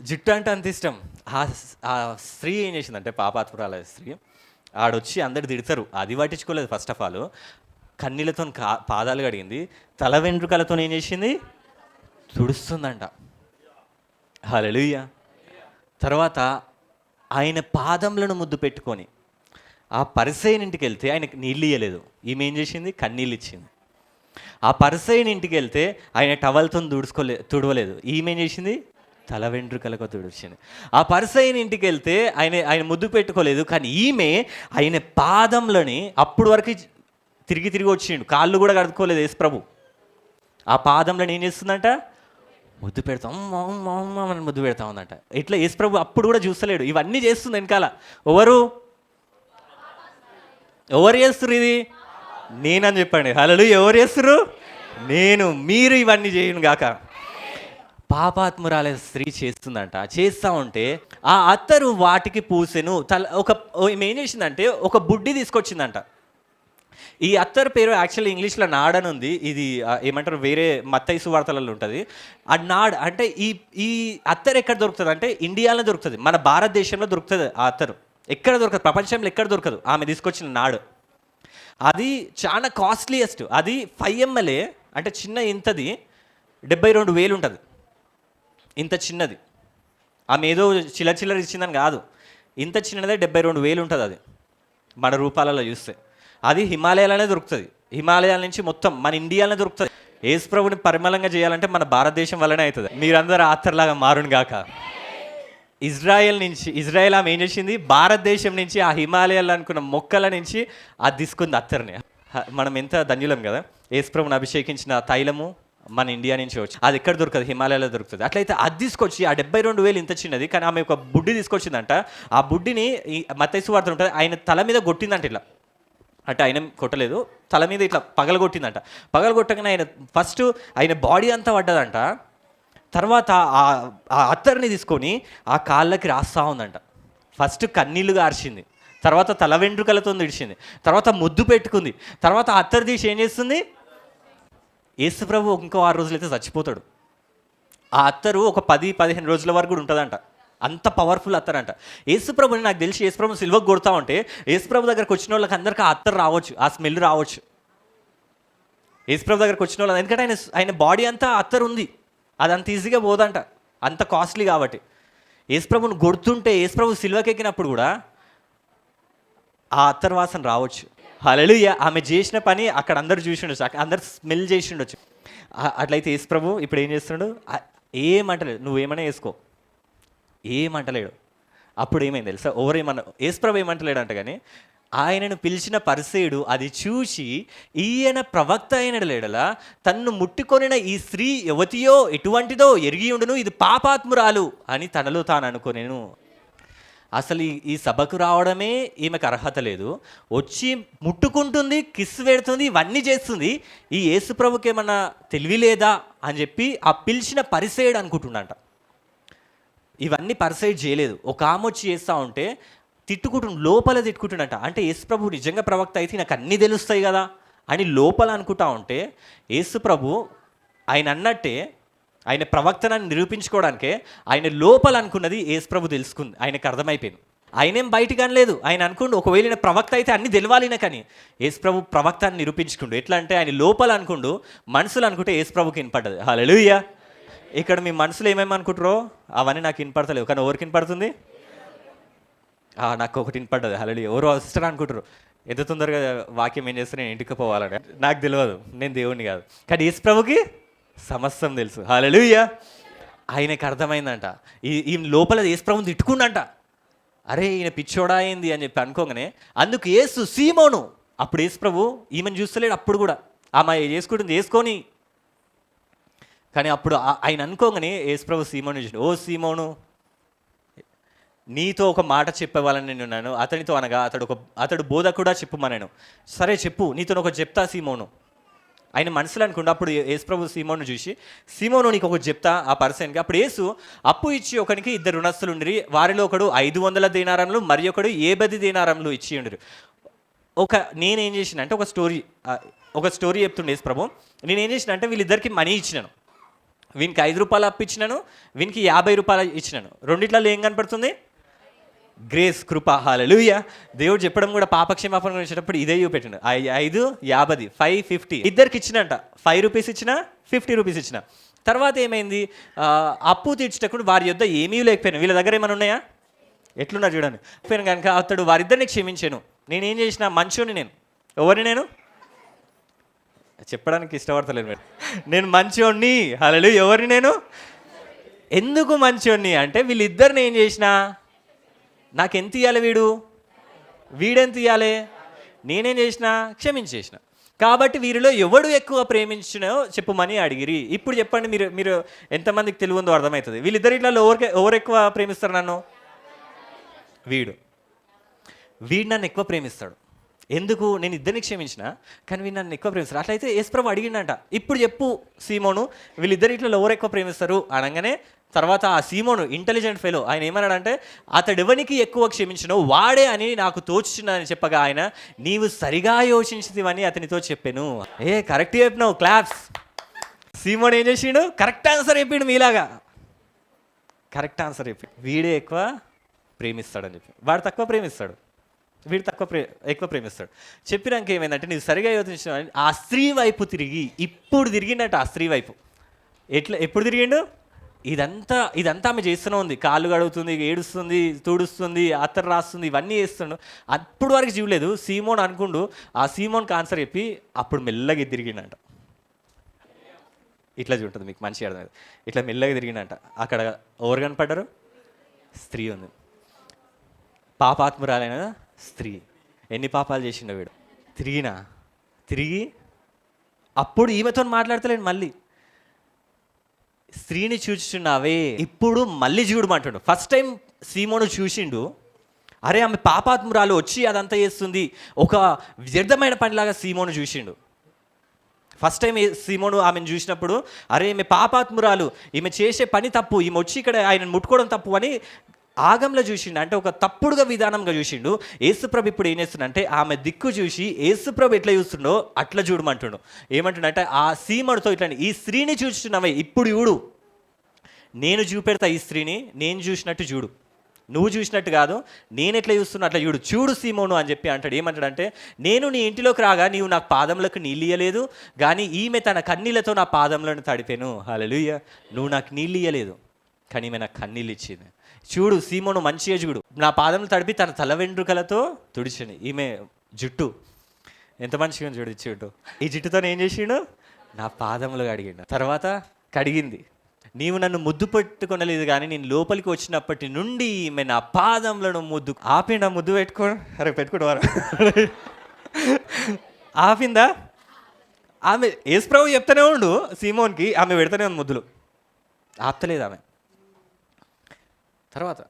[SPEAKER 1] జుట్టు అంటే అంత ఇష్టం. ఆ స్త్రీ ఏం చేసిందంటే, పాపాత్మురాల స్త్రీ, ఆడొచ్చి అందరు తిడతారు, అది పట్టించుకోలేదు. ఫస్ట్ ఆఫ్ ఆల్ కన్నీళ్ళతో పాదాలు కడిగింది, తల వెంట్రుకలతో ఏం చేసింది? తుడుస్తుందంట. హల్లెలూయా. తర్వాత ఆయన పాదములను ముద్దు పెట్టుకొని ఆ పరిసయ్యుని ఇంటికి వెళ్తే ఆయనకి నీళ్ళు ఇయ్యలేదు. ఈమె ఏం చేసింది? కన్నీళ్ళు ఇచ్చింది. ఆ పరిసయ్యుని ఇంటికి వెళ్తే ఆయన టవల్తో తుడవలేదు. ఈమె ఏం చేసింది? తల వెంట్రుకలకు తుడిచింది. ఆ పరిసయ్యుని ఇంటికి వెళ్తే ఆయన ముద్దు పెట్టుకోలేదు. కానీ ఈమె ఆయన పాదములని అప్పుడు వరకు తిరిగి వచ్చిండు, కాళ్ళు కూడా కడుక్కోలేదు యేసు ప్రభు. ఆ పాదములను ఏం చేస్తుందంట? ముద్దు పెడతాం, అని ముద్దు పెడతా ఉందంట. ఇట్లా యేసు ప్రభు అప్పుడు కూడా చూస్తలేడు, ఇవన్నీ చేస్తుంది వెనకాల. ఎవరు చేస్తున్నారు ఇది? నేనని చెప్పండి. హల్లెలూయా. ఎవరు చేస్తున్నారు? నేను. మీరు ఇవన్నీ చేయను గాక. పాపాత్మురాల స్త్రీ చేస్తుందంట. చేస్తూ ఉంటే ఆ అత్తరు వాటికి పూసెను. ఏం చేసిందంటే, ఒక బుడ్డి తీసుకొచ్చిందంట. ఈ అత్తరు పేరు యాక్చువల్లీ ఇంగ్లీష్లో నాడ్ అని ఉంది. ఇది ఏమంటారు, వేరే మత్తయి సువార్తలలో ఉంటుంది. ఆ నాడ్ అంటే ఈ అత్తరు ఎక్కడ దొరుకుతుంది అంటే, ఇండియాలో దొరుకుతుంది, మన భారతదేశంలో దొరుకుతుంది. ఆ అత్తరు ఎక్కడ దొరకదు, ప్రపంచంలో ఎక్కడ దొరకదు. ఆమె తీసుకొచ్చిన నాడు అది చాలా కాస్ట్లీయెస్ట్. అది 5 ml, అంటే చిన్న ఇంతది 72,000 ఉంటుంది. ఇంత చిన్నది. ఆమె ఏదో చిల్లర ఇచ్చిందని కాదు, ఇంత చిన్నదే 72,000 ఉంటుంది అది మన రూపాలలో చూస్తే. అది హిమాలయాలనే దొరుకుతుంది. హిమాలయాల నుంచి మొత్తం మన ఇండియాలోనే దొరుకుతుంది. యేసు ప్రభుని పరిమళంగా చేయాలంటే మన భారతదేశం వల్లనే అవుతుంది. మీరందరూ ఆత్తర్లాగా మారును గాక. ఇజ్రాయెల్ ఆమె ఏం చేసింది, భారతదేశం నుంచి ఆ హిమాలయాలు అనుకున్న మొక్కల నుంచి అది తీసుకుంది అత్తర్ని. మనం ఎంత ధన్యులం కదా. యేసు ప్రభుని అభిషేకించిన తైలము మన ఇండియా నుంచి వచ్చి అది ఎక్కడ దొరకదు, హిమాలయాలో దొరుకుతుంది. అట్లయితే అది తీసుకొచ్చి ఆ 72,000 ఇంత చిన్నది, కానీ ఆమె ఒక బుడ్డి తీసుకొచ్చిందంట. ఆ బుడ్డిని ఈ మత్తయి సువార్త ఉంటుంది, ఆయన తల మీద కొట్టిందంట. ఇట్లా అంటే ఆయన కొట్టలేదు, తల మీద ఇట్లా పగలగొట్టిందంట. పగలగొట్టగానే ఆయన ఫస్ట్ ఆయన బాడీ అంతా పడ్డదంట. తర్వాత ఆ అత్తర్ని తీసుకొని ఆ కాళ్ళకి రాస్తూ ఉందంట. ఫస్ట్ కన్నీళ్లు గార్చింది, తర్వాత తల వెంట్రుకలతో విడిచింది, తర్వాత ముద్దు పెట్టుకుంది, తర్వాత ఆ అత్తర్ తీసి ఏం చేస్తుంది, యేసు ప్రభు ఇంకో 6 రోజులైతే చచ్చిపోతాడు. ఆ అత్తరు ఒక 10-15 రోజుల వరకు కూడా ఉంటుందంట. అంత పవర్ఫుల్ అత్తర్ అంట. యేసు ప్రభుని నాకు తెలిసి యేసు ప్రభుని సిల్వకు కొడతా ఉంటే యేసు ప్రభు దగ్గరకు వచ్చిన వాళ్ళకి అందరికీ ఆ అత్తర్ రావచ్చు, ఆ స్మెల్ రావచ్చు. యేసు ప్రభు దగ్గరకు వచ్చిన వాళ్ళు, ఎందుకంటే ఆయన బాడీ అంతా అత్తర్ ఉంది, అది అంత ఈజీగా పోదంట, అంత కాస్ట్లీ కాబట్టి. యేసు ప్రభుని కొడుతుంటే యేసు ప్రభు సిల్వకెక్కినప్పుడు కూడా ఆ అత్తర్ వాసన రావచ్చు. హల్లెలూయా. ఆమె చేసిన పని అక్కడ అందరు చూసి ఉండొచ్చు, అక్కడ అందరు స్మెల్ చేసి ఉండొచ్చు. అట్లయితే యేసు ప్రభు ఇప్పుడు ఏం చేస్తున్నాడు, ఏమంటలేడు, నువ్వేమైనా వేసుకో, ఏమంటలేడు. అప్పుడు ఏమైంది తెలుసా, యేసు ప్రభు ఏమంటలేడు అంట, కానీ ఆయనను పిలిచిన పరిసేయుడు అది చూసి ఈయన ప్రవక్త అయిన లేడలా తన్ను ముట్టుకొనిన ఈ స్త్రీ యువతియో ఎటువంటిదో ఎరిగి ఉండును, ఇది పాపాత్మురాలు అని తనలో తాను అనుకోనేను. అసలు ఈ సభకు రావడమే ఈమెకు అర్హత లేదు, వచ్చి ముట్టుకుంటుంది, కిస్ పెడుతుంది, ఇవన్నీ చేస్తుంది. ఈ యేసు ప్రభుకి ఏమన్నా తెలివి లేదా అని చెప్పి ఆ పిలిచిన పరిసేయుడు అనుకుంటుండంట. ఇవన్నీ పరిసైడ్ చేయలేదు. ఒక ఆమె వచ్చి చేస్తూ ఉంటే లోపల తిట్టుకుంటుండట. అంటే యేసు ప్రభు నిజంగా ప్రవక్త అయితే నాకు అన్నీ తెలుస్తాయి కదా అని లోపల అనుకుంటా ఉంటే, యేసు ప్రభు ఆయన అన్నట్టే ఆయన ప్రవక్తనని నిరూపించుకోవడానికే ఆయన లోపల అనుకున్నది యేసు ప్రభు తెలుసుకుంది, ఆయనకు అర్థమైపోయింది. ఆయనేం బయటికి అనలేదు. ఆయన అనుకుండు ఒకవేళ ఈయన ప్రవక్త అయితే అన్ని తెలవాలిన, కానీ యేసు ప్రభు ప్రవక్తని నిరూపించుకుండు. ఎట్లా అంటే ఆయన లోపల అనుకుండు, మనసులు అనుకుంటే యేసు ప్రభుకి వినపడ్డది. హల్లెలూయా. ఇక్కడ మీ మనసులో ఏమేమి అనుకుంటారో అవన్నీ నాకు వినపడతలేవు, కానీ ఎవరికి వినపడుతుంది, నాకు ఒకటి వినపడ్డది. హల్లెలూయా. ఎవరో వస్తారు అనుకుంటారు, ఎంత తొందరగా వాక్యం ఏం చేస్తే నేను ఇంటికి పోవాలని. నాకు తెలియదు, నేను దేవుడిని కాదు, కానీ యేసు ప్రభుకి సమస్తం తెలుసు. హల్లెలూయా. ఆయనకు అర్థమైందంట, ఈ లోపల యేసు ప్రభుని తిట్టుకుండంట. అరే ఈయన పిచ్చోడా అయింది అని చెప్పి అనుకోగానే అందుకు యేసు సీమోను, అప్పుడు యేసు ప్రభు ఈమెను చూస్తలేడు, అప్పుడు కూడా ఆమె చేసుకుంటుంది చేసుకొని, కానీ అప్పుడు ఆయన అనుకోగానే యేసు ప్రభు సీమోను చూసి, ఓ సీమోను, నీతో ఒక మాట చెప్పేవాళ్ళని నేను ఉన్నాను, అతనితో అనగా అతడు బోధకుడా చెప్పుమన్నాను. సరే చెప్పు, నీతో ఒక చెప్తా సీమోను. ఆయన మనసులో అనుకుంటే అప్పుడు యేసు ప్రభు సీమోను చూసి, సీమోను నీకు ఒకటి చెప్తా ఆ పర్సన్కి. అప్పుడు యేసు అప్పు ఇచ్చి ఒకనికి 2 రుణస్తులు ఉండిరి, వారిలో ఒకడు 500 దీనారములు మరి ఒకడు 70 దీనారములు ఇచ్చి ఉండిరి. నేనేం చేసిన అంటే ఒక స్టోరీ చెప్తుండే యేసు ప్రభు. నేనేం చేసిన అంటే వీళ్ళిద్దరికి మనీ ఇచ్చినాను, వీనికి 5 రూపాయలు అప్పు ఇచ్చినాను, వీనికి 50 రూపాయలు ఇచ్చినాను. రెండిట్లలో ఏం కనపడుతుంది, గ్రేస్, కృప. హల్లెలూయా. దేవుడు చెప్పడం కూడా పాపక్షమాపణ వచ్చేటప్పుడు ఇదే చూపెట్టిండు. 5, 50, 5, 50 ఇద్దరికి ఇచ్చినంట. 5 రూపీస్ ఇచ్చిన, 50 రూపీస్ ఇచ్చిన. తర్వాత ఏమైంది, అప్పు తీర్చేటప్పుడు వారి యొద్ద ఏమీ లేకపోయినా, వీళ్ళ దగ్గర ఏమైనా ఉన్నాయా, ఎట్లున్నారు చూడండి. పోయిన కనుక అతడు వారిద్దరిని క్షమించాను. నేనేం చేసిన, మంచోని నేను. ఎవరిని నేను చెప్పడానికి ఇష్టపడతలేదు, నేను మంచోడిని. హల్లెలూయా. ఎవరిని నేను, ఎందుకు మంచోడిని అంటే వీళ్ళిద్దరిని ఏం చేసిన, నాకు ఎంత ఇవ్వాలి, వీడెంత ఇవ్వాలి, నేనేం చేసిన, క్షమించేసిన. కాబట్టి వీరిలో ఎవడు ఎక్కువ ప్రేమించినో చెప్పుమని అడిగిరి. ఇప్పుడు చెప్పండి, మీరు ఎంతమందికి తెలియదో అర్థమవుతుంది. వీళ్ళిద్దరిలో ఎవరు ఎక్కువ ప్రేమిస్తారు నన్ను, వీడు నన్ను ఎక్కువ ప్రేమిస్తాడు. ఎందుకు, నేను ఇద్దరిని క్షమించిన, కానీ వీడు నన్ను ఎక్కువ ప్రేమిస్తాడు. అట్లయితే యేసు ప్రభు అడిగిండంట, ఇప్పుడు చెప్పు సీమోను, వీళ్ళిద్దరిలో ఎవరు ఎక్కువ ప్రేమిస్తారు అనగానే తర్వాత ఆ సీమోను ఇంటెలిజెంట్ ఫెలో ఆయన ఏమన్నాడంటే, అతడెవనికి ఎక్కువ క్షమించినో వాడే అని నాకు తోచుచున్నదని చెప్పగా ఆయన, నీవు సరిగా యోచించితివని అతనితో చెప్పాను. కరెక్ట్ చెప్పినావు, క్లాప్స్. సీమోను ఏం చేసిండు, కరెక్ట్ ఆన్సర్ చెప్పిండు, మీలాగా కరెక్ట్ ఆన్సర్ చెప్పి. వీడే ఎక్కువ ప్రేమిస్తాడని చెప్పి, వాడు తక్కువ ప్రేమిస్తాడు, వీడు ఎక్కువ ప్రేమిస్తాడు. చెప్పినాక ఏమైందంటే, నీవు సరిగా యోచించిన ఆ స్త్రీ వైపు తిరిగి, ఇప్పుడు తిరిగిండట ఆ స్త్రీ వైపు. ఎప్పుడు తిరిగిండు, ఇదంతా ఇదంతా ఆమె చేస్తూనే ఉంది. కాళ్ళు కడుగుతుంది, ఏడుస్తుంది, తుడుస్తుంది, అత్తరు రాస్తుంది, ఇవన్నీ చేస్తుండు. అప్పుడు వరకు చూడలేదు. సీమోన్ అనుకుండు. ఆ సీమోన్కి ఆన్సర్ చెప్పి అప్పుడు మెల్లగా తిరిగిండంట. ఇట్లా చూంటుంది, మీకు మంచిగా అర్థమైంది. ఇట్లా మెల్లగా తిరిగిండంట. అక్కడ ఎవరు కనపడ్డారు? స్త్రీ ఉంది. పాపాత్మురాలైన స్త్రీ. ఎన్ని పాపాలు చేసిండో వీడు. తిరిగి అప్పుడు ఈమెతో మాట్లాడతలేండి. మళ్ళీ స్త్రీని చూచుచున్నావే, ఇప్పుడు మళ్ళీ చూడమంటాడు. ఫస్ట్ టైం సీమోను చూసిండు. అరే ఆమె పాపాత్మురాలు వచ్చి అదంతా చేస్తుంది, ఒక వ్యర్థమైన పనిలాగా సీమోను చూసిండు. ఫస్ట్ టైం సీమోను ఆమెను చూసినప్పుడు అరే ఈమె పాపాత్మురాలు, ఈమె చేసే పని తప్పు, ఈమె వచ్చి ఇక్కడ ఆయనను ముట్టుకోవడం తప్పు అని ఆగంలో చూసిండు. అంటే ఒక తప్పుడుగా విధానంగా చూసిండు. యేసుప్రభు ఇప్పుడు ఏం చేస్తుండంటే ఆమె దిక్కు చూసి యేసుప్రభు ఎట్లా చూస్తుండో అట్లా చూడమంటుండు. ఏమంటుండంటే ఆ సీమోనుతో ఇట్లా, ఈ స్త్రీని చూస్తున్నావే, ఇప్పుడు చూడు, నేను చూపెడతా ఈ స్త్రీని, నేను చూసినట్టు చూడు, నువ్వు చూసినట్టు కాదు, నేను ఎట్లా చూస్తున్నా అట్లా చూడు సీమోను అని చెప్పి అంటాడు. ఏమంటాడంటే నేను నీ ఇంటిలోకి రాగా నీవు నాకు పాదములకు నీళ్ళు ఇయ్యలేదు, కానీ ఈమె తన కన్నీళ్లతో నా పాదములను తడిపాను. హల్లెలూయా. నువ్వు నాకు నీళ్ళు ఇయ్యలేదు, కానీ ఈమె నాకు కన్నీళ్ళు ఇచ్చింది. చూడు సీమోను మంచిగా చూడు, నా పాదములు తడిపి తన తల వెంట్రుకలతో తుడిచింది. ఈమె జుట్టు ఎంత మంచిగా చూడు, జుట్టు. ఈ జుట్టుతో ఏం చేసిండు? నా పాదములు కడిగిండు. తర్వాత కడిగింది. నీవు నన్ను ముద్దు పెట్టుకొనలేదు, కానీ నేను లోపలికి వచ్చినప్పటి నుండి ఈమె నా పాదములను ముద్దు ఆపిండా. ముద్దు పెట్టుకోవడం ఆపిందా? ఆమె యేసుప్రభు చెప్తానే ఉండు సీమోన్కి, ఆమె పెడతానే ఉంది ముద్దులు, ఆపుతలేదు ఆమె. తర్వాత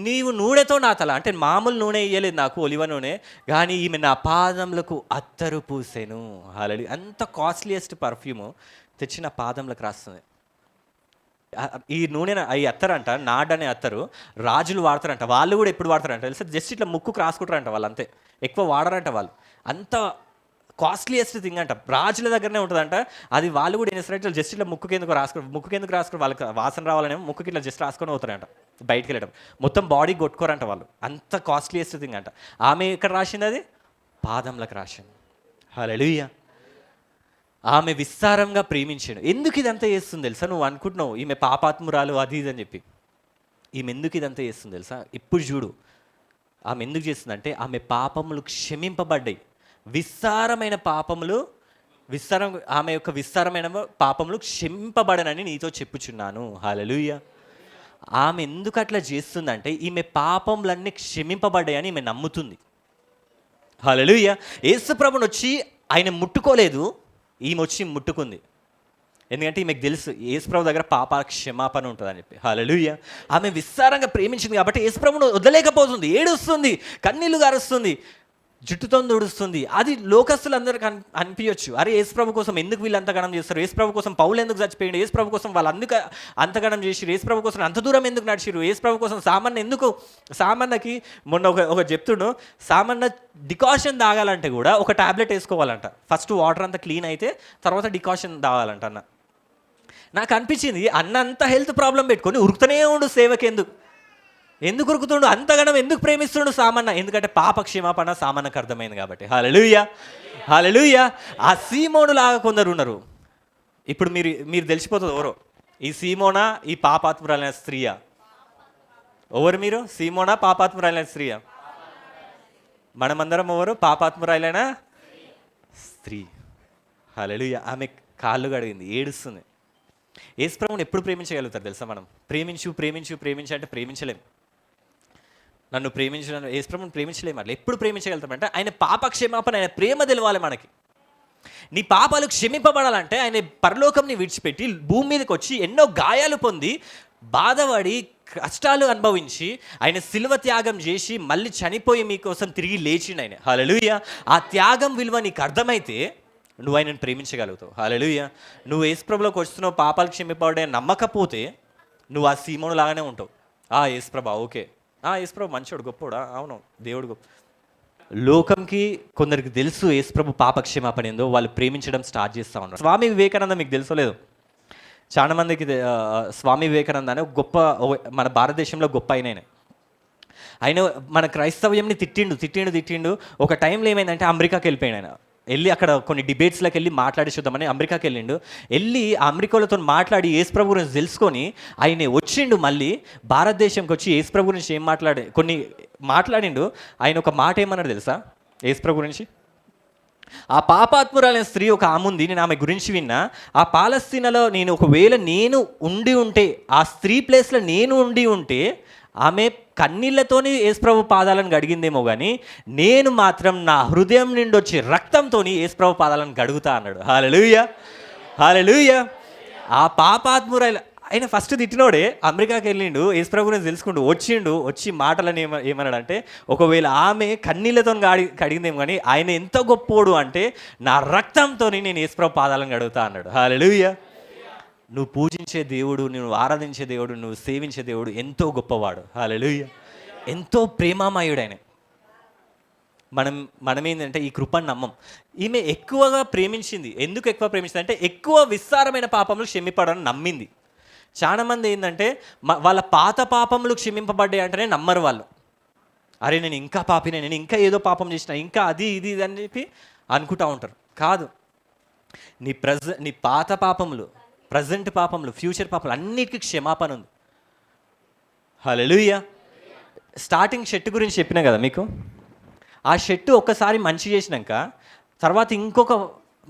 [SPEAKER 1] నీవు నూనెతో నా తల, అంటే మామూలు నూనె ఇయ్యలేదు నాకు, ఒలివ నూనె, కానీ ఈమె నా పాదములకు అత్తరు పూసాను. హల్లెలూయా. అంత కాస్ట్లీయెస్ట్ పర్ఫ్యూము తెచ్చి నా పాదములకు రాస్తుంది. ఈ నూనె ఈ అత్తరంట, నాడ్ అనే అత్తరు రాజులు వాడతారంట. వాళ్ళు కూడా ఎప్పుడు వాడతారంట తెలుసా? జస్ట్ ఇట్లా ముక్కుకు రాసుకుంటారంట వాళ్ళు, అంతే, ఎక్కువ వాడరంట వాళ్ళు. అంత కాస్ట్లీయెస్ట్ థింగ్ అంట, రాజుల దగ్గరనే ఉంటుందంట అది. వాళ్ళు కూడా ఏం చేస్తారంటే జస్ట్ ఇట్లా ముక్కుకి రాసుకుని వాళ్ళకి వాసన రావాలనేమో ముక్కుకి ఇట్లా జస్ట్ రాసుకొని పోతారంట బయటికి వెళ్ళడం. మొత్తం బాడీ కొట్టుకోరంట వాళ్ళు, అంత కాస్ట్లీయెస్ట్ థింగ్ అంట. ఆమె ఎక్కడ రాసింది? అది పాదంలకు రాసింది. హల్లెలూయా. ఆమె విస్తారంగా ప్రేమించాడు. ఎందుకు ఇదంతా చేస్తుంది తెలుసా? నువ్వు అనుకుంటున్నావు ఈమె పాపాత్మురాలు అది ఇది అని చెప్పి. ఈమె ఎందుకు ఇదంతా చేస్తుంది తెలుసా? ఇప్పుడు చూడు ఆమె ఎందుకు చేస్తుందంటే ఆమె పాపములు క్షమింపబడ్డాయి. విస్తారమైన పాపములు ఆమె యొక్క విస్తారమైన పాపములు క్షమింపబడనని నీతో చెప్పుచున్నాను. హల్లెలూయా. ఆమె ఎందుకు అట్లా చేస్తుందంటే ఈమె పాపములన్నీ క్షమింపబడ్డాయని ఈమె నమ్ముతుంది. హల్లెలూయా. యేసుప్రభుని వచ్చి ఆయన ముట్టుకోలేదు, ఈమె వచ్చి ముట్టుకుంది. ఎందుకంటే ఈమెకు తెలుసు యేసుప్రభు దగ్గర పాప క్షమాపణ ఉంటుందని చెప్పి. హల్లెలూయా. ఆమె విస్తారంగా ప్రేమించింది కాబట్టి యేసుప్రభును వదలేకపోతుంది, ఏడుస్తుంది, కన్నీళ్లు గారుస్తుంది, జుట్టుతో తుడుస్తుంది. అది లోకస్తులందరికీ అనిపించవచ్చు, అరే యేసుప్రభు కోసం ఎందుకు వీళ్ళు అంతగణం చేస్తారు, యేసుప్రభు కోసం పౌలు ఎందుకు చచ్చిపోయిండు, యేసుప్రభు కోసం వాళ్ళు అందుకు అంతగణం చేసిరు, యేసుప్రభు కోసం అంత దూరం ఎందుకు నడిచిరు, యేసుప్రభు కోసం సామాన్యకి మొన్న ఒక చెప్తుండు, సామాన్య డికాషన్ తాగాలంటే కూడా ఒక టాబ్లెట్ వేసుకోవాలంట. ఫస్ట్ వాటర్ అంతా క్లీన్ అయితే తర్వాత డికాషన్ తాగాలంట. నాకు అనిపించింది అన్న అంత హెల్త్ ప్రాబ్లం పెట్టుకొని ఉరుకుతూనే ఉండు సేవకి, ఎందుకు ఉరుకుతుండు, అంతగానం ఎందుకు ప్రేమిస్తుండు సామాన్య? ఎందుకంటే పాప క్షమాపణ సామాన్యకు అర్థమైంది కాబట్టి. హల్లెలూయా. హల్లెలూయా. ఆ సీమోను లాగా కొందరు ఉన్నారు. ఇప్పుడు మీరు తెలిసిపోతుంది ఎవరో, ఈ సీమోనా ఈ పాపాత్మురాలైన స్త్రీయా? ఎవరు మీరు? సీమోనా పాపాత్మురాలైన స్త్రీయా? మనమందరం ఎవరు? పాపాత్మురాలైన స్త్రీ. హల్లెలూయా. ఆమె కాళ్ళు కడిగింది, ఏడుస్తుంది. యేసుప్రభువుని ఎప్పుడు ప్రేమించగలుగుతారు తెలుసా? మనం ప్రేమించు అంటే ప్రేమించలేం. నన్ను ప్రేమించడం యేసుప్రభువుని ప్రేమించలేము. అట్లా ఎప్పుడు ప్రేమించగలుగుతామంటే ఆయన పాప క్షమాపణ, ఆయన ప్రేమ తెలవాలి మనకి. నీ పాపాలు క్షమింపబడాలంటే ఆయన పరలోకంని విడిచిపెట్టి భూమి మీదకి వచ్చి ఎన్నో గాయాలు పొంది బాధపడి కష్టాలు అనుభవించి ఆయన సిలువ త్యాగం చేసి మళ్ళీ చనిపోయి మీకోసం తిరిగి లేచిండు ఆయన. హల్లెలూయా. ఆ త్యాగం విలువ నీకు అర్థమైతే నువ్వు ఆయనను ప్రేమించగలుగుతావు. హల్లెలూయా. నువ్వు యేసుప్రభులోకి వస్తున్నావు, పాపాలు క్షమింపబడే నమ్మకపోతే నువ్వు ఆ సీమోను లాగానే ఉంటావు. యేసుప్రభు ఓకే, యేసుప్రభు మంచోడు, గొప్పోడా, అవును దేవుడు గొప్ప. లోకంకి కొందరికి తెలుసు యేసుప్రభు పాప క్షమాపణ ఏందో, వాళ్ళు ప్రేమించడం స్టార్ట్ చేస్తూ ఉన్నారు. స్వామి వివేకానంద మీకు తెలుసో లేదు, చాలా మందికి స్వామి వివేకానంద అనే గొప్ప, మన భారతదేశంలో గొప్ప ఆయన మన క్రైస్తవ్యంని తిట్టిండు. ఒక టైంలో ఏమైందంటే అమెరికాకి వెళ్ళిపోయాడు ఆయన. వెళ్ళి అక్కడ కొన్ని డిబేట్స్లోకి వెళ్ళి మాట్లాడి చూద్దామని అమెరికాకి వెళ్ళిండు. వెళ్ళి ఆ అమెరికాలతో మాట్లాడి యేసు ప్రభు గురించి తెలుసుకొని ఆయన వచ్చిండు. మళ్ళీ భారతదేశంకి వచ్చి యేసు ప్రభు గురించి ఏం కొన్ని మాట్లాడిండు. ఆయన ఒక మాట ఏమన్నాడు తెలుసా యేసు ప్రభు గురించి? ఆ పాపాత్మురాలైన స్త్రీ ఒక ఆమె ఉంది, నేను ఆమె గురించి విన్నా. ఆ పాలస్తీనాలో ఒకవేళ నేను ఉండి ఉంటే, ఆ స్త్రీ ప్లేస్లో నేను ఉండి ఉంటే ఆమె కన్నీళ్లతోని యేసుప్రభు పాదాలను గడిగిందేమో కానీ నేను మాత్రం నా హృదయం నుండి వచ్చి రక్తంతో యేసుప్రభు పాదాలను గడుగుతా అన్నాడు. హల్లెలూయా, హల్లెలూయా. ఆ పాపాత్మురాలు ఆయన ఫస్ట్ తిట్టినోడే అమెరికాకి వెళ్ళిండు, యేసుప్రభు గురించి తెలుసుకుంటూ వచ్చి మాటలను ఏమన్నాడంటే, ఒకవేళ ఆమె కన్నీళ్లతో కడిగిందేమో కానీ ఆయన ఎంత గొప్పోడు అంటే నా రక్తంతో నేను యేసుప్రభు పాదాలను గడుగుతా అన్నాడు. హల్లెలూయా. నువ్వు పూజించే దేవుడు, నువ్వు ఆరాధించే దేవుడు, నువ్వు సేవించే దేవుడు ఎంతో గొప్పవాడు. హల్లెలూయా. ఎంతో ప్రేమామయుడైన. మనం ఏంటంటే ఈ కృపను నమ్మం. ఈమె ఎక్కువగా ప్రేమించింది. ఎందుకు ఎక్కువ ప్రేమించింది అంటే ఎక్కువ విస్తారమైన పాపములు క్షమింపడని నమ్మింది. చాలామంది ఏంటంటే వాళ్ళ పాత పాపములు క్షమింపబడ్డాయి అంటేనే నమ్మరు వాళ్ళు. అరే నేను ఇంకా పాపినే, నేను ఇంకా ఏదో పాపం చేసిన, ఇంకా అది ఇది అని చెప్పి అనుకుంటూ ఉంటారు. కాదు, నీ పాత పాపములు, ప్రజెంట్ పాపములు, ఫ్యూచర్ పాపములు అన్నిటికీ క్షమాపణ ఉంది. హల్లెలూయా. స్టార్టింగ్ షర్ట్ గురించి చెప్పినా కదా మీకు. ఆ షర్టు ఒక్కసారి మంచి చేసినాక తర్వాత ఇంకొక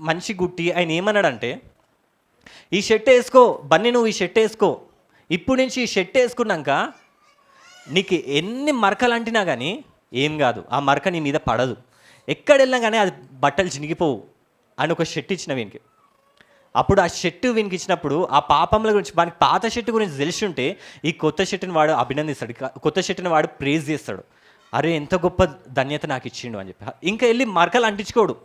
[SPEAKER 1] మంచి గుట్టి ఆయన ఏమన్నాడంటే, ఈ షర్ట్ వేసుకో బన్నీ, నువ్వు ఈ షర్ట్ వేసుకో, ఇప్పుడు నుంచి ఈ షర్ట్ వేసుకున్నాక నీకు ఎన్ని మరకలు అంటినా కానీ ఏం కాదు, ఆ మరక నీ మీద పడదు, ఎక్కడ వెళ్ళినా కానీ అది బట్టలు చినిగిపోవు అని ఒక షర్ట్ ఇచ్చిన వీనికి. అప్పుడు ఆ షర్టు వీనికి ఇచ్చినప్పుడు ఆ పాపముల గురించి, వానికి పాత షర్టు గురించి తెలిసి ఉంటే ఈ కొత్త షర్టుని వాడు అభినందిస్తాడు, కొత్త షర్టుని వాడు ప్రేజ్ చేస్తాడు. అరే ఎంత గొప్ప ధన్యత నాకు ఇచ్చిండు అని చెప్పి. ఇంకా వెళ్ళి మరకలు అంటించుకోడు,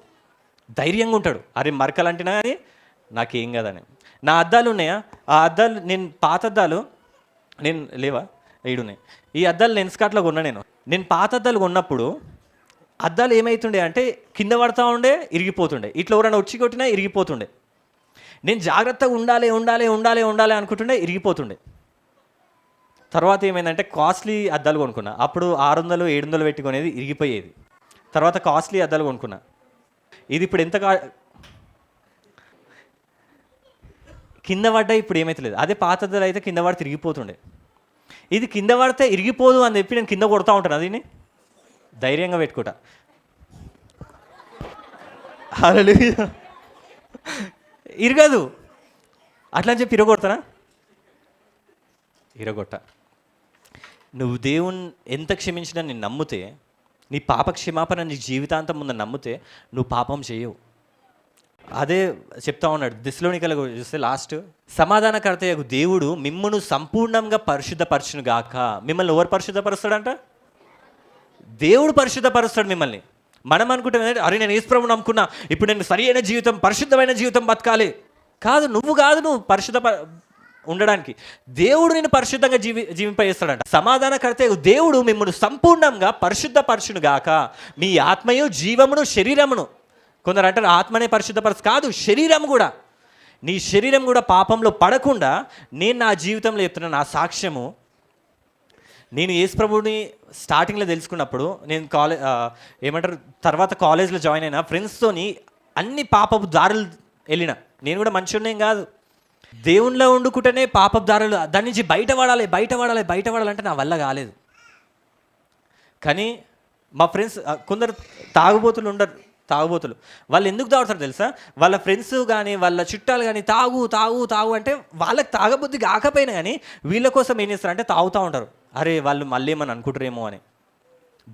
[SPEAKER 1] ధైర్యంగా ఉంటాడు. అరే మరకలు అంటినా కానీ నాకేం కదని. నా అద్దాలు ఉన్నాయా, ఆ అద్దాలు నేను పాత అద్దాలు నేను లేవా ఈడున్నాయి. ఈ అద్దాలు లెన్స్కార్ట్లో కొన్నా. నేను పాత అద్దాలు కొన్నప్పుడు అద్దాలు ఏమవుతుండే అంటే కింద పడతా ఉండే, ఇరిగిపోతుండే, ఇట్లా ఎవరైనా వచ్చి కొట్టినా ఇరిగిపోతుండే. నేను జాగ్రత్తగా ఉండాలి అనుకుంటుండే, ఇరిగిపోతుండే. తర్వాత ఏమైందంటే కాస్ట్లీ అద్దాలు కొనుక్కున్నా. అప్పుడు 600 700 పెట్టుకునేది, ఇరిగిపోయేది. తర్వాత కాస్ట్లీ అద్దాలు కొనుక్కున్నా. ఇది ఇప్పుడు ఎంత కింద పడ్డా ఇప్పుడు ఏమైతలేదు. అదే పాత అద్దాలు అయితే కింద పడితే ఇరిగిపోతుండే. ఇది కింద పడితే ఇరిగిపోదు అని చెప్పి నేను కింద కొడతా ఉంటాను, అది ధైర్యంగా పెట్టుకుంటా. హల్లెలూయా. ఇరగదు అట్లా అని చెప్పి ఇరగొడతానా? ఇరగొట్ట. నువ్వు దేవుని ఎంత క్షమించినా నేను నమ్మితే, నీ పాప క్షమాపణ నీ జీవితాంతం ముందు నమ్మితే నువ్వు పాపం చేయవు. అదే చెప్తా ఉన్నాడు థెస్సలోనికైలకు చూస్తే లాస్ట్, సమాధానకర్తయగు దేవుడు మిమ్మును సంపూర్ణంగా పరిశుద్ధపరచును గాక. మిమ్మల్ని ఎవరు పరిశుద్ధపరుస్తాడంట? దేవుడు పరిశుద్ధపరుస్తాడు మిమ్మల్ని. మనం అనుకుంటాం అరే నేను యేసుప్రభువుని నమ్ముకున్నా, ఇప్పుడు నేను సరైన జీవితం, పరిశుద్ధమైన జీవితం బతకాలి. కాదు, నువ్వు పరిశుద్ధ ఉండడానికి. దేవుడు నేను పరిశుద్ధంగా జీవింపజేస్తాడంట. సమాధానకర్త దేవుడు మిమ్మల్ని సంపూర్ణంగా పరిశుద్ధపరచును గాక, మీ ఆత్మయు జీవమును శరీరమును. కొందరు అంటారు ఆత్మనే పరిశుద్ధపరచు, కాదు శరీరం కూడా. నీ శరీరం కూడా పాపంలో పడకుండా నేను నా జీవితంలో చెప్తున్నా, నా సాక్ష్యము. నేను యేసుప్రభుని స్టార్టింగ్లో తెలుసుకున్నప్పుడు నేను తర్వాత కాలేజ్లో జాయిన్ అయినా, ఫ్రెండ్స్తోని అన్ని పాపపు దారులు వెళ్ళిన. నేను కూడా మంచిగానే కాదు, దేవునిలో వండుకుంటేనే పాపపు దారులు, దాని నుంచి బయటపడాలంటే నా వల్ల కాలేదు. కానీ మా ఫ్రెండ్స్ కొందరు తాగుబోతులు వాళ్ళు ఎందుకు తాగుతారు తెలుసా? వాళ్ళ ఫ్రెండ్స్ కానీ వాళ్ళ చుట్టాలు కానీ తాగు అంటే వాళ్ళకి తాగబుద్ధి కాకపోయినా కానీ వీళ్ళ కోసం ఏం చేస్తారంటే తాగుతూ ఉంటారు. అరే వాళ్ళు మళ్ళీ ఏమని అనుకుంటారేమో అని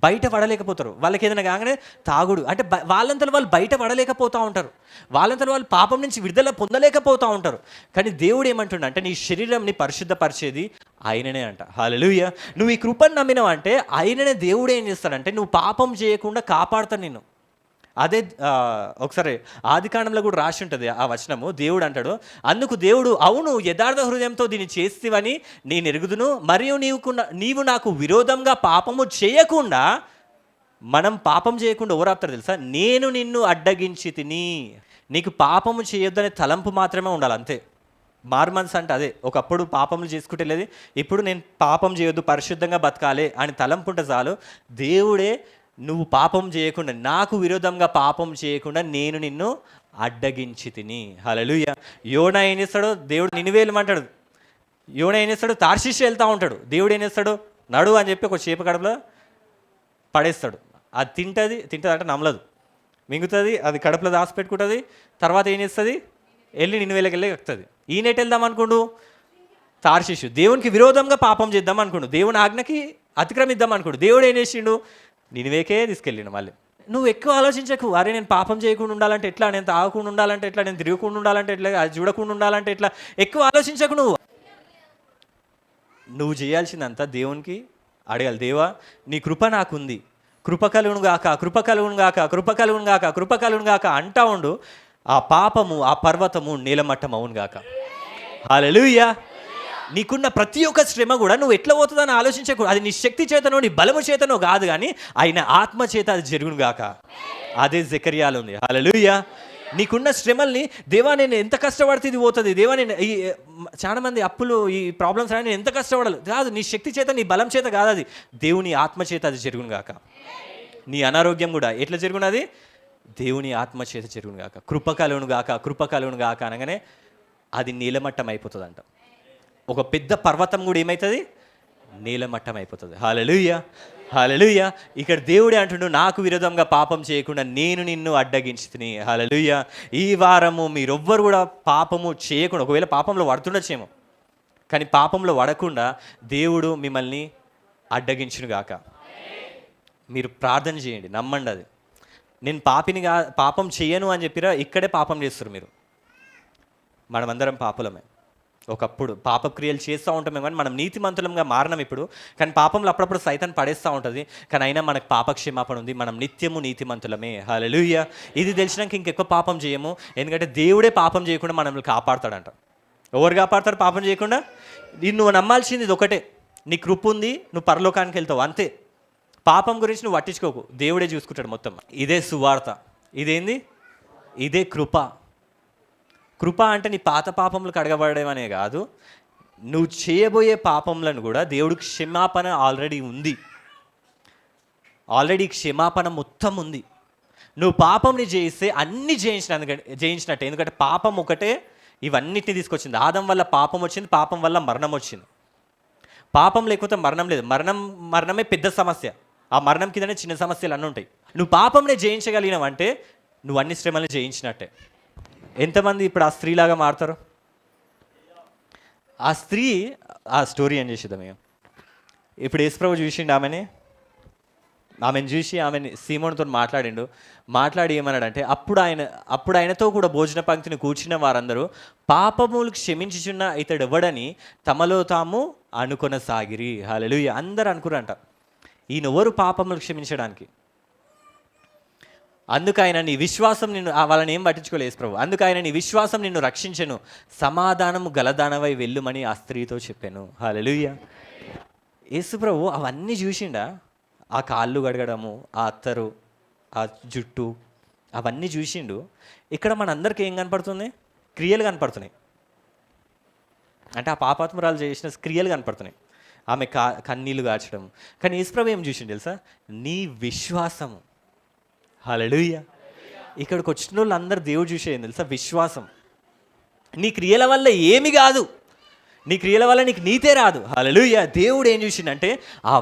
[SPEAKER 1] బయట పడలేకపోతారు. వాళ్ళకి ఏదైనా కాగానే తాగుడు అంటే వాళ్ళంతలో వాళ్ళు బయట పడలేకపోతూ ఉంటారు, వాళ్ళంతలో వాళ్ళు పాపం నుంచి విడుదల పొందలేకపోతూ ఉంటారు. కానీ దేవుడు ఏమంటుండ అంటే నీ శరీరంని పరిశుద్ధపరిచేది ఆయననే అంట. హల్లెలూయా. నువ్వు ఈ కృపను నమ్మినావు అంటే ఆయననే. దేవుడు ఏం చేస్తాడంటే నువ్వు పాపం చేయకుండా కాపాడుతాను నిన్ను. అదే ఒకసారి ఆదికాండంలో కూడా రాసి ఉంటుంది ఆ వచనము. దేవుడు అంటాడు, అందుకు దేవుడు అవును యథార్థ హృదయంతో దీన్ని చేస్తేవని నేను ఎరుగుదును, మరియు నీవు నాకు విరోధంగా పాపము చేయకుండా. మనం పాపం చేయకుండా ఎవరు ఆపుతారు తెలుసా? నేను నిన్ను అడ్డగించి తిని. నీకు పాపము చేయొద్దనే తలంపు మాత్రమే ఉండాలి, అంతే. మార్మన్స్ అంటే అదే. ఒకప్పుడు పాపములు చేసుకుంటే లేదు, ఇప్పుడు నేను పాపం చేయొద్దు, పరిశుద్ధంగా బతకాలి అని తలంపు ఉంటే చాలు. దేవుడే నువ్వు పాపం చేయకుండా, నాకు విరోధంగా పాపం చేయకుండా నేను నిన్ను అడ్డగించి తిని. హల్లెలూయా. యోనా ఏం చేస్తాడు? దేవుడు నినివే వెళ్ళమంటాడు. యోనా ఏం చేస్తాడు? తార్షీషు వెళ్తూ ఉంటాడు. దేవుడు ఏం చేస్తాడు? నడు అని చెప్పి ఒక చేప కడుపులో పడేస్తాడు. అది తింటుంది అంటే నమ్మలదు, మింగుతుంది, అది కడుపులో దాచిపెట్టుకుంటుంది. తర్వాత ఏం చేస్తుంది? వెళ్ళి నినివేలకి వెళ్ళి ఎక్కుతుంది. ఈయనెట్ వెళ్దాం అనుకోండు? తార్షీషు. దేవునికి విరోధంగా పాపం చేద్దాం అనుకోండు, దేవుని ఆజ్ఞకి అతిక్రమిద్దాం అనుకోండు. దేవుడు ఏం చేసిండు? నినివేకే తీసుకెళ్ళిండు. మళ్ళీ నువ్వు ఎక్కువ ఆలోచించకు, అరే నేను పాపం చేయకుండా ఉండాలంటే ఎట్లా, నేను తాగకుండా ఉండాలంటే ఎట్లా, నేను తిరగకుండా ఉండాలంటే ఎట్లా, అది చూడకుండా ఉండాలంటే ఎట్లా, ఎక్కువ ఆలోచించకు. నువ్వు చేయాల్సిందంతా దేవునికి అడగాలి. దేవా, నీ కృప నాకుంది, కృప కలుగును గాక, కృప కలుగును గాక, కృప కలుగును గాక, కృప కలుగును గాక అంటా ఉండు. ఆ పాపము, ఆ పర్వతము నీలమట్టం అవును గాక. హల్లెలూయా. నీకున్న ప్రతి ఒక్క శ్రమ కూడా నువ్వు ఎట్లా పోతుందని ఆలోచించకూడదు. అది నీ శక్తి చేతనో నీ బలము చేతనో కాదు, కానీ ఆయన ఆత్మ చేత అది జరుగును గాక. అదే జకర్యాలో ఉంది. హల్లెలూయా. నీకున్న శ్రమల్ని, దేవా నేను ఎంత కష్టపడితే ఇది పోతుంది, దేవా నేను ఈ చాలా మంది అప్పులు, ఈ ప్రాబ్లమ్స్ అని నేను ఎంత కష్టపడాలి కాదు, నీ శక్తి చేత నీ బలం చేత కాదు, అది దేవుని ఆత్మ చేత అది జరుగును గాక. నీ అనారోగ్యం కూడా ఎట్లా జరుగునది? దేవుని ఆత్మ చేత జరుగును గాక. కృప కలుగును గాక, కృప కలుగును గాక అనగానే అది నీలమట్టం అయిపోతుంది అంట. ఒక పెద్ద పర్వతం కూడా ఏమవుతుంది? నీలమట్టం అయిపోతుంది. హల్లెలూయా, హల్లెలూయా. ఇక్కడ దేవుడే అంటుండు, నాకు విరోధంగా పాపం చేయకుండా నేను నిన్ను అడ్డగించుతిని. హల్లెలూయా. ఈ వారము మీరొవ్వరు కూడా పాపము చేయకుండా, ఒకవేళ పాపంలో పడుతుండొచ్చేమో, కానీ పాపంలో పడకుండా దేవుడు మిమ్మల్ని అడ్డగించును గాక. మీరు ప్రార్థన చేయండి, నమ్మండి. అది నేను పాపం చేయను అని చెప్పిరా, ఇక్కడే పాపం చేస్తారు మీరు. మనమందరం పాపులమే. ఒకప్పుడు పాప క్రియలు చేస్తూ ఉంటామే, కానీ మనం నీతిమంతులంగా మారినాం ఇప్పుడు. కానీ పాపంలో అప్పుడప్పుడు సైతాన్ పడేస్తూ ఉంటుంది, కానీ అయినా మనకు పాపక్షమాపణ ఉంది, మనం నిత్యము నీతిమంతులమే. హల్లెలూయా. ఇది తెలిసినాక ఇంకెక్కువ పాపం చేయము, ఎందుకంటే దేవుడే పాపం చేయకుండా మనల్ని కాపాడుతాడంట. ఎవరు కాపాడతారు పాపం చేయకుండా? నువ్వు నమ్మాల్సింది ఇది ఒకటే, నీ కృప ఉంది, నువ్వు పరలోకానికి వెళ్తావు, అంతే. పాపం గురించి నువ్వు పట్టించుకోకు, దేవుడే చూసుకుంటాడు మొత్తం. ఇదే సువార్త. ఇదేంది? ఇదే కృప. కృప అంటే నీ పాత పాపములు కడగబడడం అనే కాదు, నువ్వు చేయబోయే పాపములను కూడా దేవుడికి క్షమాపణ ఆల్రెడీ ఉంది. ఆల్రెడీ క్షమాపణ మొత్తం ఉంది. నువ్వు పాపంని చేయిస్తే అన్నీ జయించినట్టే. ఎందుకంటే పాపం ఒకటే ఇవన్నిటిని తీసుకొచ్చింది. ఆదం వల్ల పాపం వచ్చింది, పాపం వల్ల మరణం వచ్చింది. పాపం లేకపోతే మరణం లేదు. మరణమే పెద్ద సమస్య. ఆ మరణం కిందనే చిన్న సమస్యలు అన్నీ ఉంటాయి. నువ్వు పాపంనే జయించగలిగినావంటే నువ్వు అన్ని శ్రమలు జయించినట్టే. ఎంతమంది ఇప్పుడు ఆ స్త్రీలాగా మారుతారు? ఆ స్త్రీ, ఆ స్టోరీ ఏం చేసేద్దాం మేము. ఇప్పుడు యేసుప్రభు చూసిండు ఆమెను చూసి ఆమెని సీమోనుతో మాట్లాడి ఏమన్నాడంటే, అప్పుడు ఆయనతో కూడా భోజన పంక్తిని కూర్చున్న వారందరూ పాపములు క్షమించుచున్న ఇతడు ఎవడని తమలో తాము అనుకొనసాగిరి. హల్లెలూయా. అందరూ అనుకురంట, ఈయనెవరు పాపములు క్షమించడానికి? అందుకు ఆయన నీ విశ్వాసం నిన్ను, వాళ్ళని ఏం పట్టించుకోలేదు యేసుప్రభు. అందుకు ఆయన నీ విశ్వాసం నిన్ను రక్షించెను, సమాధానము గలదానవై వెళ్ళుమని ఆ స్త్రీతో చెప్పాను. హల్లెలూయా. యేసుప్రభు అవన్నీ చూసిండా? ఆ కాళ్ళు గడగడము, ఆ అత్తరు, ఆ జుట్టు, అవన్నీ చూసిండు. ఇక్కడ మనందరికీ ఏం కనపడుతుంది? క్రియలు కనపడుతున్నాయి. అంటే ఆ పాపాత్మురాలు చేసిన క్రియలు కనపడుతున్నాయి. ఆమె కన్నీళ్ళు గార్చడం. కానీ యేసుప్రభు ఏం చూసిండు తెలుసా? నీ విశ్వాసము. హల్లెలూయా. ఇక్కడికి వచ్చిన వాళ్ళందరూ దేవుడు చూసేది తెలుసా? విశ్వాసం. నీ క్రియల వల్ల ఏమి కాదు, నీ క్రియల వల్ల నీకు నీతే రాదు. హల్లెలూయా. దేవుడు ఏం చూసిండంటే ఆ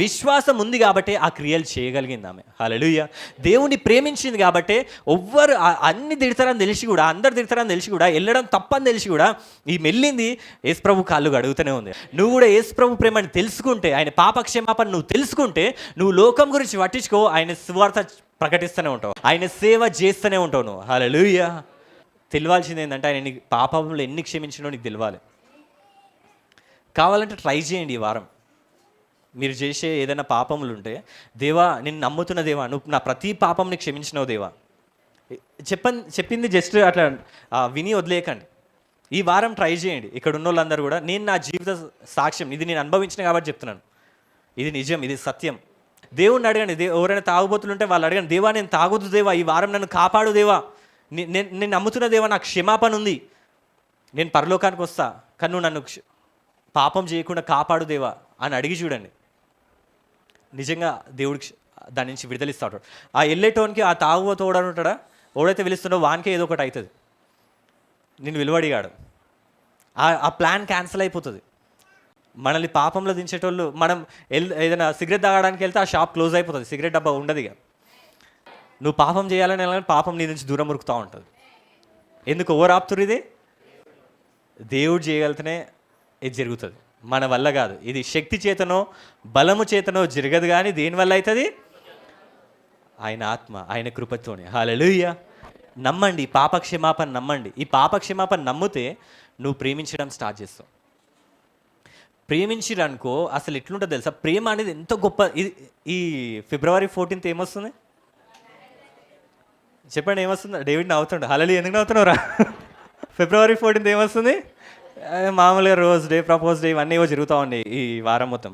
[SPEAKER 1] విశ్వాసం ఉంది కాబట్టి ఆ క్రియలు చేయగలిగింది ఆమె. హల్లెలూయా. దేవుని ప్రేమించింది కాబట్టి ఎవ్వరు అన్ని తిడతారని తెలిసి కూడా, అందరు తిడతారని తెలిసి కూడా, వెళ్ళడం తప్పని తెలిసి కూడా ఈ మెల్లింది యేసుప్రభు కాళ్ళు అడుగుతూనే ఉంది. నువ్వు కూడా యేసుప్రభు ప్రేమని తెలుసుకుంటే, ఆయన పాపక్షమాపణ నువ్వు తెలుసుకుంటే, నువ్వు లోకం గురించి పట్టించుకో, ఆయన సువార్త ప్రకటిస్తూనే ఉంటావు, ఆయన సేవ చేస్తూనే ఉంటావు నువ్వు. హల్లెలూయా. తెలియాల్సింది ఏంటంటే ఆయన నీకు పాపంలో ఎన్ని క్షమించినో నీకు తెలియాలి. కావాలంటే ట్రై చేయండి ఈ వారం. మీరు చేసే ఏదైనా పాపములు ఉంటే, దేవా నేను నమ్ముతున్న దేవా, నువ్వు నా ప్రతి పాపంని క్షమించినావు దేవా, చెప్పింది జస్ట్ అట్లా విని వదిలేయకండి. ఈ వారం ట్రై చేయండి. ఇక్కడ ఉన్న వాళ్ళందరూ కూడా, నేను నా జీవిత సాక్ష్యం, ఇది నేను అనుభవించిన కాబట్టి చెప్తున్నాను, ఇది నిజం, ఇది సత్యం. దేవుణ్ణి అడగండి. ఎవరైనా తాగుబోతులుంటే వాళ్ళు అడగండి, దేవా నేను తాగొద్దు దేవా, ఈ వారం నన్ను కాపాడు దేవా, నేను నమ్ముతున్న దేవా, నాకు క్షమాపణ ఉంది, నేను పరలోకానికి వస్తా, కానీ నువ్వు నన్ను పాపం చేయకుండా కాపాడు దేవా అని అడిగి చూడండి. నిజంగా దేవుడికి దాని నుంచి విడుదలిస్తూ ఉంటాడు. ఆ వెళ్ళేటోనికి ఆ తాగువ తోడని ఉంటాడా, ఓడైతే పిలుస్తుండో వానికే ఏదో ఒకటి అవుతుంది, నేను విలువడిగాడు, ఆ ప్లాన్ క్యాన్సిల్ అయిపోతుంది. మనల్ని పాపంలో దించేటోళ్ళు, మనం ఏదైనా సిగరెట్ తాగడానికి వెళ్తే ఆ షాప్ క్లోజ్ అయిపోతుంది, సిగరెట్ డబ్బా ఉండదు. ఇక నువ్వు పాపం చేయాలని వెళ్ళాలని పాపం నీ నుంచి దూరం ఉరుకుతూ ఉంటుంది. ఎందుకు ఓవర్ ఆపుతురు? ఇది దేవుడు చేయగలితేనే ఇది జరుగుతుంది, మన వల్ల కాదు. ఇది శక్తి చేతనో బలము చేతనో జరగదు, కానీ దేనివల్ల అవుతుంది? ఆయన ఆత్మ, ఆయన కృపతోనే. హల్లెలూయా. నమ్మండి, పాపక్షమాపణ నమ్మండి. ఈ పాపక్షమాపణ నమ్మితే నువ్వు ప్రేమించడం స్టార్ట్ చేస్తావు. ప్రేమించిరనుకో అసలు ఎట్లుంటుంది తెలుసా? ప్రేమ అనేది ఎంత గొప్ప. ఇది ఈ February 14th ఏమొస్తుంది చెప్పండి? ఏమొస్తుంది? డేవిడ్ నవ్వుతుండ. హల్లెలూయా. ఎందుకు నవ్వుతున్నావురా? February 14th ఏమొస్తుంది? మామూలుగా రోజ్ డే, ప్రపోజ్ డే, ఇవన్నీ ఏవో జరుగుతూ ఉన్నాయి ఈ వారం మొత్తం.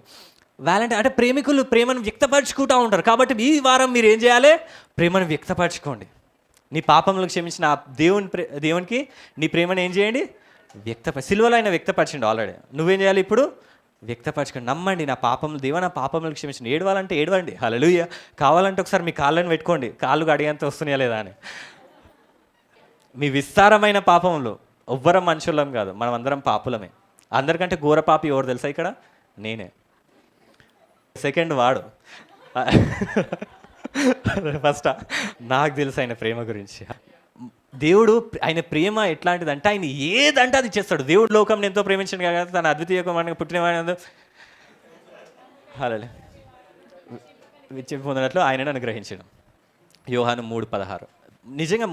[SPEAKER 1] వ్యాలంటైన్ అంటే ప్రేమికులు ప్రేమను వ్యక్తపరచుకుంటూ ఉంటారు. కాబట్టి ఈ వారం మీరు ఏం చేయాలి? ప్రేమను వ్యక్తపరచుకోండి. నీ పాపములకు క్షమించిన దేవునికి నీ ప్రేమను ఏం చేయండి? సిలువలో ఆయన వ్యక్తపరచండి ఆల్రెడీ. నువ్వేం చేయాలి ఇప్పుడు? వ్యక్తపరచుకోండి. నమ్మండి, నా పాపములకు క్షమించండి. ఏడవాలంటే ఏడవండి. హల్లెలూయా. కావాలంటే ఒకసారి మీ కాళ్ళని పెట్టుకోండి, కాళ్ళు అడిగేంత వస్తున్నాయా లేదా అని. మీ విస్తారమైన పాపంలో ఎవ్వరం మనుషులం కాదు, మనం అందరం పాపులమే. అందరికంటే ఘోర పాపి ఎవరు తెలుసా ఇక్కడ? నేనే. సెకండ్ వాడు. ఫస్ట్ నాకు తెలుసు ఆయన ప్రేమ గురించి. దేవుడు ఆయన ప్రేమ ఎట్లాంటిది అంటే ఆయన ఏదంటే అది చేస్తాడు. దేవుడు లోకంని ఎంతో ప్రేమించండి కదా, తన అద్వితీయ కుమారుని పుట్టినవాడు హల్లెలూయా పొందినట్లు ఆయనను అనుగ్రహించడం. యోహాను 3:16. నిజంగా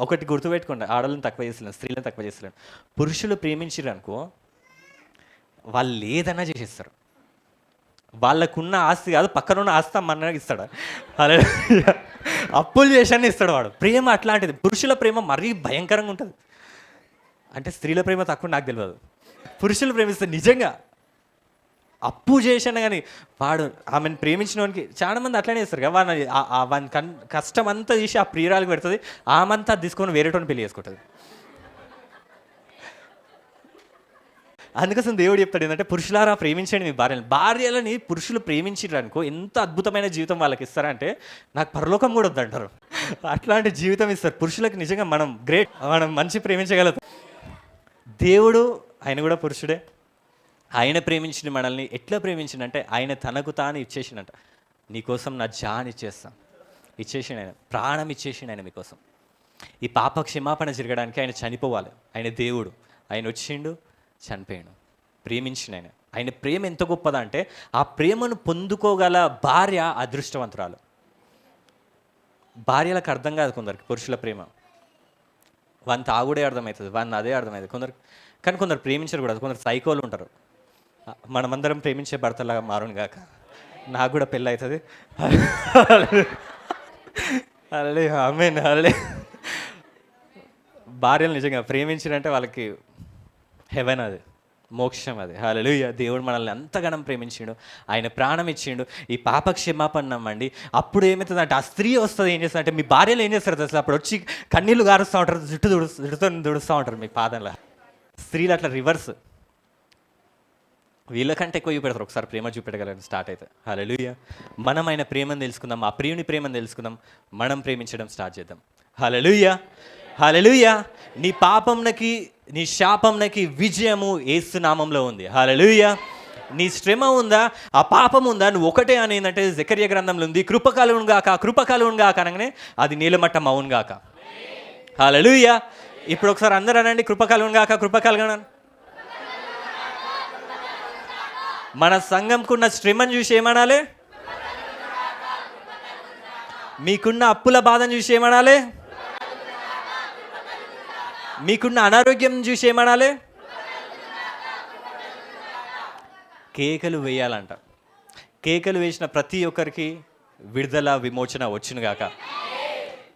[SPEAKER 1] ఒకటి గుర్తుపెట్టుకోండి, ఆడవాళ్ళని తక్కువ చేస్తలేను, స్త్రీలను తక్కువ చేస్తలేను. పురుషులు ప్రేమించారు అనుకో వాళ్ళు ఏదన్నా చేసేస్తారు. వాళ్ళకున్న ఆస్తి కాదు, పక్కనున్న ఆస్తి మన ఇస్తాడు. అలా అప్పులు చేశాన్ని ఇస్తాడు వాడు. ప్రేమ అట్లాంటిది. పురుషుల ప్రేమ మరీ భయంకరంగా ఉంటుంది. అంటే స్త్రీల ప్రేమ తక్కువ నాకు తెలియదు, పురుషులు ప్రేమిస్తే నిజంగా అప్పు చేశాను కానీ వాడు ఆమెను ప్రేమించిన వానికి చాలామంది అట్లనే చేస్తారు కదా. వాని కష్టం అంతా తీసి ఆ ప్రియురాలకు పెడుతుంది, ఆమంతా తీసుకొని వేరేటోని పెళ్లి చేసుకుంటుంది. అందుకోసం దేవుడు చెప్తాడు ఏంటంటే, పురుషులారా ప్రేమించండి మీ భార్యలని పురుషులు ప్రేమించారు అనుకో ఎంత అద్భుతమైన జీవితం వాళ్ళకి ఇస్తారంటే నాకు పరలోకం కూడా వద్దంటారు. అట్లాంటి జీవితం ఇస్తారు పురుషులకు. నిజంగా మనం గ్రేట్, మనం మంచి ప్రేమించగలుగుతాం. దేవుడు ఆయన కూడా పురుషుడే. ఆయన ప్రేమించిన మనల్ని ఎట్లా ప్రేమించిందంటే ఆయన తనకు తాను ఇచ్చేసిండంట. నీకోసం నా జాన్ ఇచ్చేసిండు ఆయన, ప్రాణం ఇచ్చేసిండు ఆయన మీకోసం. ఈ పాప క్షమాపణ జరగడానికి ఆయన చనిపోవాలి. ఆయన దేవుడు, ఆయన వచ్చిండు, చనిపోయాడు, ప్రేమించిన ఆయన ప్రేమ ఎంత గొప్పదా అంటే ఆ ప్రేమను పొందుకోగల భార్య అదృష్టవంతురాలు. భార్యలకు అర్థం కాదు కొందరికి పురుషుల ప్రేమ. వాని తాగుడే అర్థమవుతుంది, వాని అదే అర్థమవుతుంది కొందరు. కానీ కొందరు ప్రేమించరు కూడా, కొందరు సైకోలు ఉంటారు. మనమందరం ప్రేమించే భర్తలాగా మారును గాక. నాకు కూడా పెళ్ళి అవుతుంది. అలే ఆమేన్. అలే భార్యలు నిజంగా ప్రేమించారంటే వాళ్ళకి హెవెన్, అది మోక్షం, అది. హల్లెలూయా. దేవుడు మనల్ని అంతగానం ప్రేమించిండు, ఆయన ప్రాణం ఇచ్చిండు. ఈ పాప క్షమాపణ నమ్మండి. అప్పుడు ఏమవుతుందంటే ఆ స్త్రీ వస్తుంది, ఏం చేస్తుంది అంటే మీ భార్యలు ఏం చేస్తారు అసలు? అప్పుడు వచ్చి కన్నీళ్ళు గారుస్తూ ఉంటారు, జుట్టుతో దుడుస్తూ ఉంటారు మీ పాదంలో. స్త్రీలు అట్లా రివర్స్, వీళ్ళకంటే ఎక్కువ చూపెడతారు. ఒకసారి ప్రేమ చూపెట్టగలని స్టార్ట్ అవుతుంది. హల్లెలూయా. మనం ఆయన ప్రేమను తెలుసుకుందాం, ఆ ప్రియుని ప్రేమను తెలుసుకుందాం, మనం ప్రేమించడం స్టార్ట్ చేద్దాం. హల్లెలూయా. హల్లెలూయా. నీ పాపంనకి నీ శాపంనకి విజయము యేసు నామంలో ఉంది. హల్లెలూయా. నీ శ్రమ ఉందా, ఆ పాపం ఉందా, నువ్వు ఒకటే అని ఏంటంటే జకర్యా గ్రంథంలో ఉంది, కృపకలును గాక అనగానే అది నీలమట్టం అవును గాక. హల్లెలూయా. ఇప్పుడు ఒకసారి అందరూ అనండి, కృపకలును గాక. మన సంఘంకున్న శ్రమను చూసి ఏమనాలి? మీకున్న అప్పుల బాధను చూసి ఏమనాలి? మీకున్న అనారోగ్యం చూసి ఏమనాలి? కేకలు వేయాలంట. కేకలు వేసిన ప్రతి ఒక్కరికి విడుదల, విమోచన వచ్చును గాక.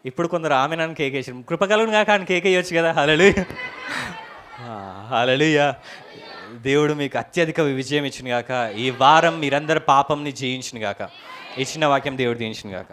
[SPEAKER 1] ఇప్పుడు కొందరు ఆమెనని కేకేసారు, కృపకలును గాక అని కేకేయచ్చు కదా. హల్లెలూయా. హల్లెలూయా. దేవుడు మీకు అత్యధిక విజయం ఇచ్చును గాక. ఈ వారం మీరందరూ పాపంని జయించును గాక. ఇచ్చిన వాక్యం దేవుడు దీవించును గాక.